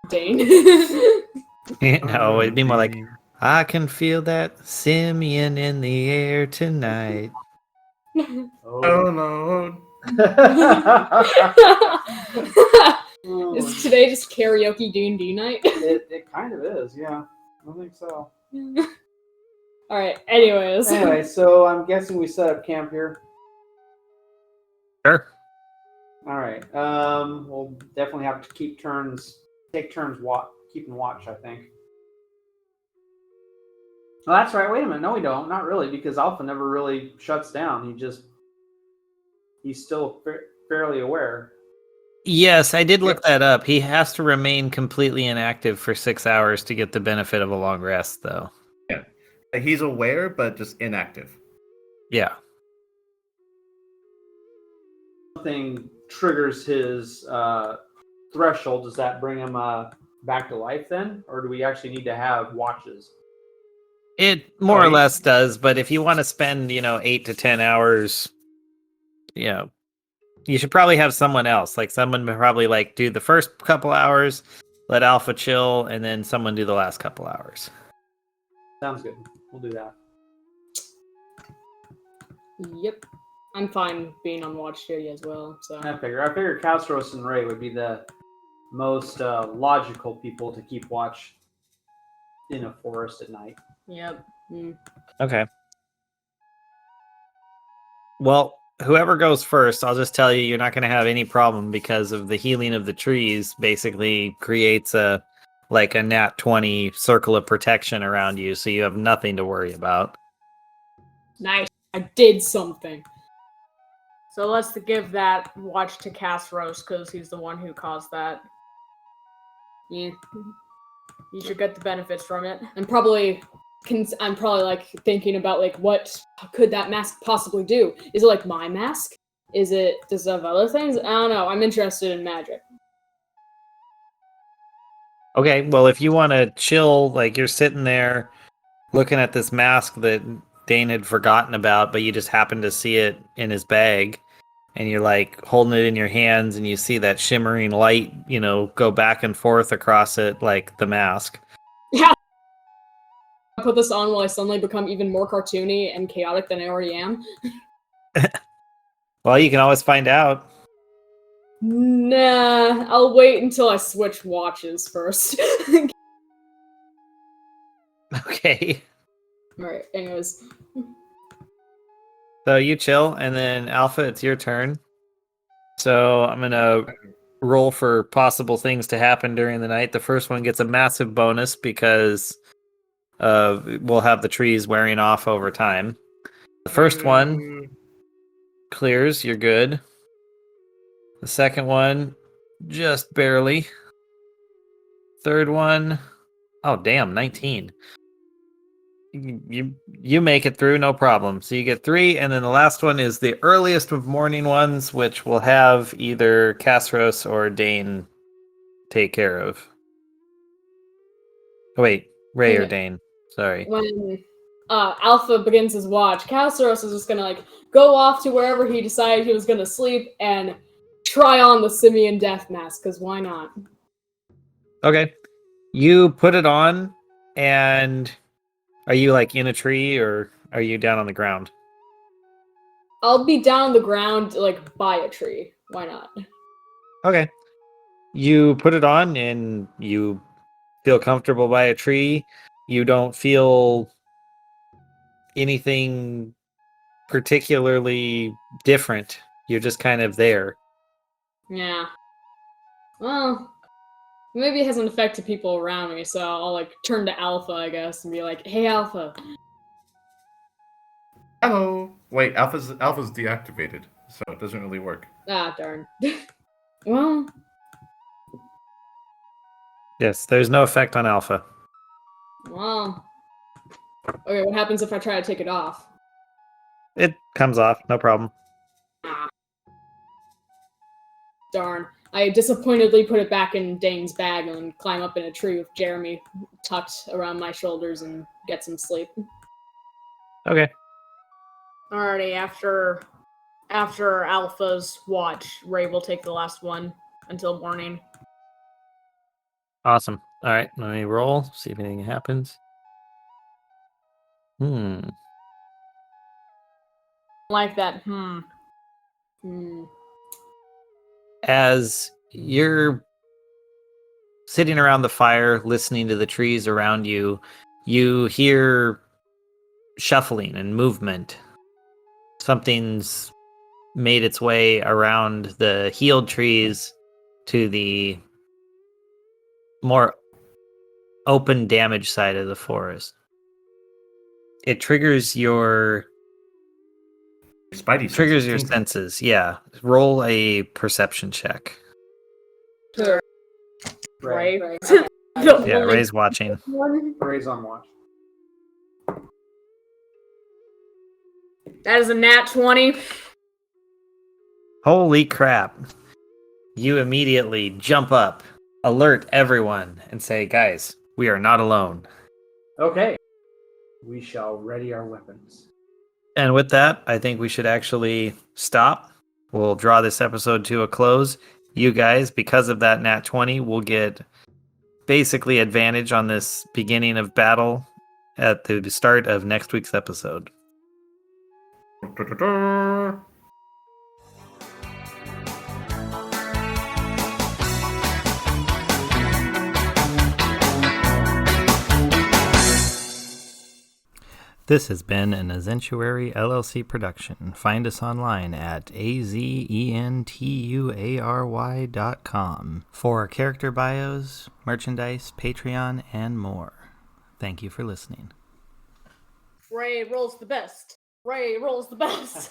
Dane. No, it'd be more like, I can feel that Simian in the air tonight. Oh no. Is today just karaoke D&D night? It kind of is, yeah. I think so. All right. Anyways. Anyway, so I'm guessing we set up camp here. Sure. All right. We'll definitely have to take turns keeping watch, I think. Oh, that's right. Wait a minute. No, we don't. Not really, because Alpha never really shuts down. He's still fairly aware. Yes, I did look that up. He has to remain completely inactive for 6 hours to get the benefit of a long rest, though. Yeah. He's aware, but just inactive. Yeah. Something triggers his threshold. Does that bring him back to life then, or do we actually need to have watches? It more or he- less does, but if you want to spend, 8 to 10 hours, you should probably have someone else. Like someone probably like do the first couple hours, let Alpha chill, and then someone do the last couple hours. Sounds good. We'll do that. Yep. I'm fine being on watch duty as well. So I figure Castros and Ray would be the most logical people to keep watch in a forest at night. yep. Okay. Well, whoever goes first, I'll just tell you, you're not going to have any problem because of the healing of the trees. Basically, creates a nat 20 circle of protection around you, so you have nothing to worry about. Nice. I did something. So let's give that watch to Castros because he's the one who caused that. Yeah. You should get the benefits from it. I'm probably like thinking about like what could that mask possibly do? Is it like my mask? Does it have other things? I don't know. I'm interested in magic. Okay, well, if you want to chill, like you're sitting there looking at this mask that Dane had forgotten about, but you just happen to see it in his bag, and you're like holding it in your hands, and you see that shimmering light, go back and forth across it like the mask. Yeah. I put this on while I suddenly become even more cartoony and chaotic than I already am. Well, you can always find out. Nah, I'll wait until I switch watches first. Okay. Alright, anyways. So you chill, and then Alpha, it's your turn. So I'm gonna roll for possible things to happen during the night. The first one gets a massive bonus because we'll have the trees wearing off over time. The first one clears, you're good. The second one, just barely. Third one, oh damn, 19. You make it through, no problem. So you get 3, and then the last one is the earliest of morning ones, which will have either Castros or Dane take care of. Oh, wait, Ray or Dane. Sorry. When Alpha begins his watch, Castros is just gonna like go off to wherever he decided he was gonna sleep and try on the simian death mask, because why not? Okay. You put it on, and are you like in a tree or are you down on the ground? I'll be down on the ground, like by a tree. Why not? Okay. You put it on and you feel comfortable by a tree. You don't feel anything particularly different. You're just kind of there. Yeah. Well, maybe it has an effect to people around me, so I'll like turn to Alpha, I guess, and be like, "Hey, Alpha." Hello. Wait, Alpha's deactivated, so it doesn't really work. Ah, darn. Well, Yes, there's no effect on Alpha. well. Okay, what happens if I try to take it off? It comes off, no problem. Ah. Darn. I disappointedly put it back in Dane's bag and climb up in a tree with Jeremy tucked around my shoulders and get some sleep. Okay. Alrighty, after Alpha's watch, Ray will take the last one until morning. Awesome. All right, let me roll, see if anything happens. Like that, As you're sitting around the fire, listening to the trees around you, you hear shuffling and movement. Something's made its way around the healed trees to the more open damage side of the forest. It triggers your Spidey triggers your tingling. senses. Yeah. Roll a perception check. Ray. Ray. The Yeah, only Ray's watching. one. Ray's on watch. That is a nat 20. Holy crap. You immediately jump up, alert everyone, and say, guys, we are not alone. Okay. We shall ready our weapons. And with that, I think we should actually stop. We'll draw this episode to a close. You guys, because of that nat 20, will get basically advantage on this beginning of battle at the start of next week's episode. This has been an Azentuary LLC production. Find us online at azentuary.com for character bios, merchandise, Patreon, and more. Thank you for listening. Ray rolls the best. Ray rolls the best.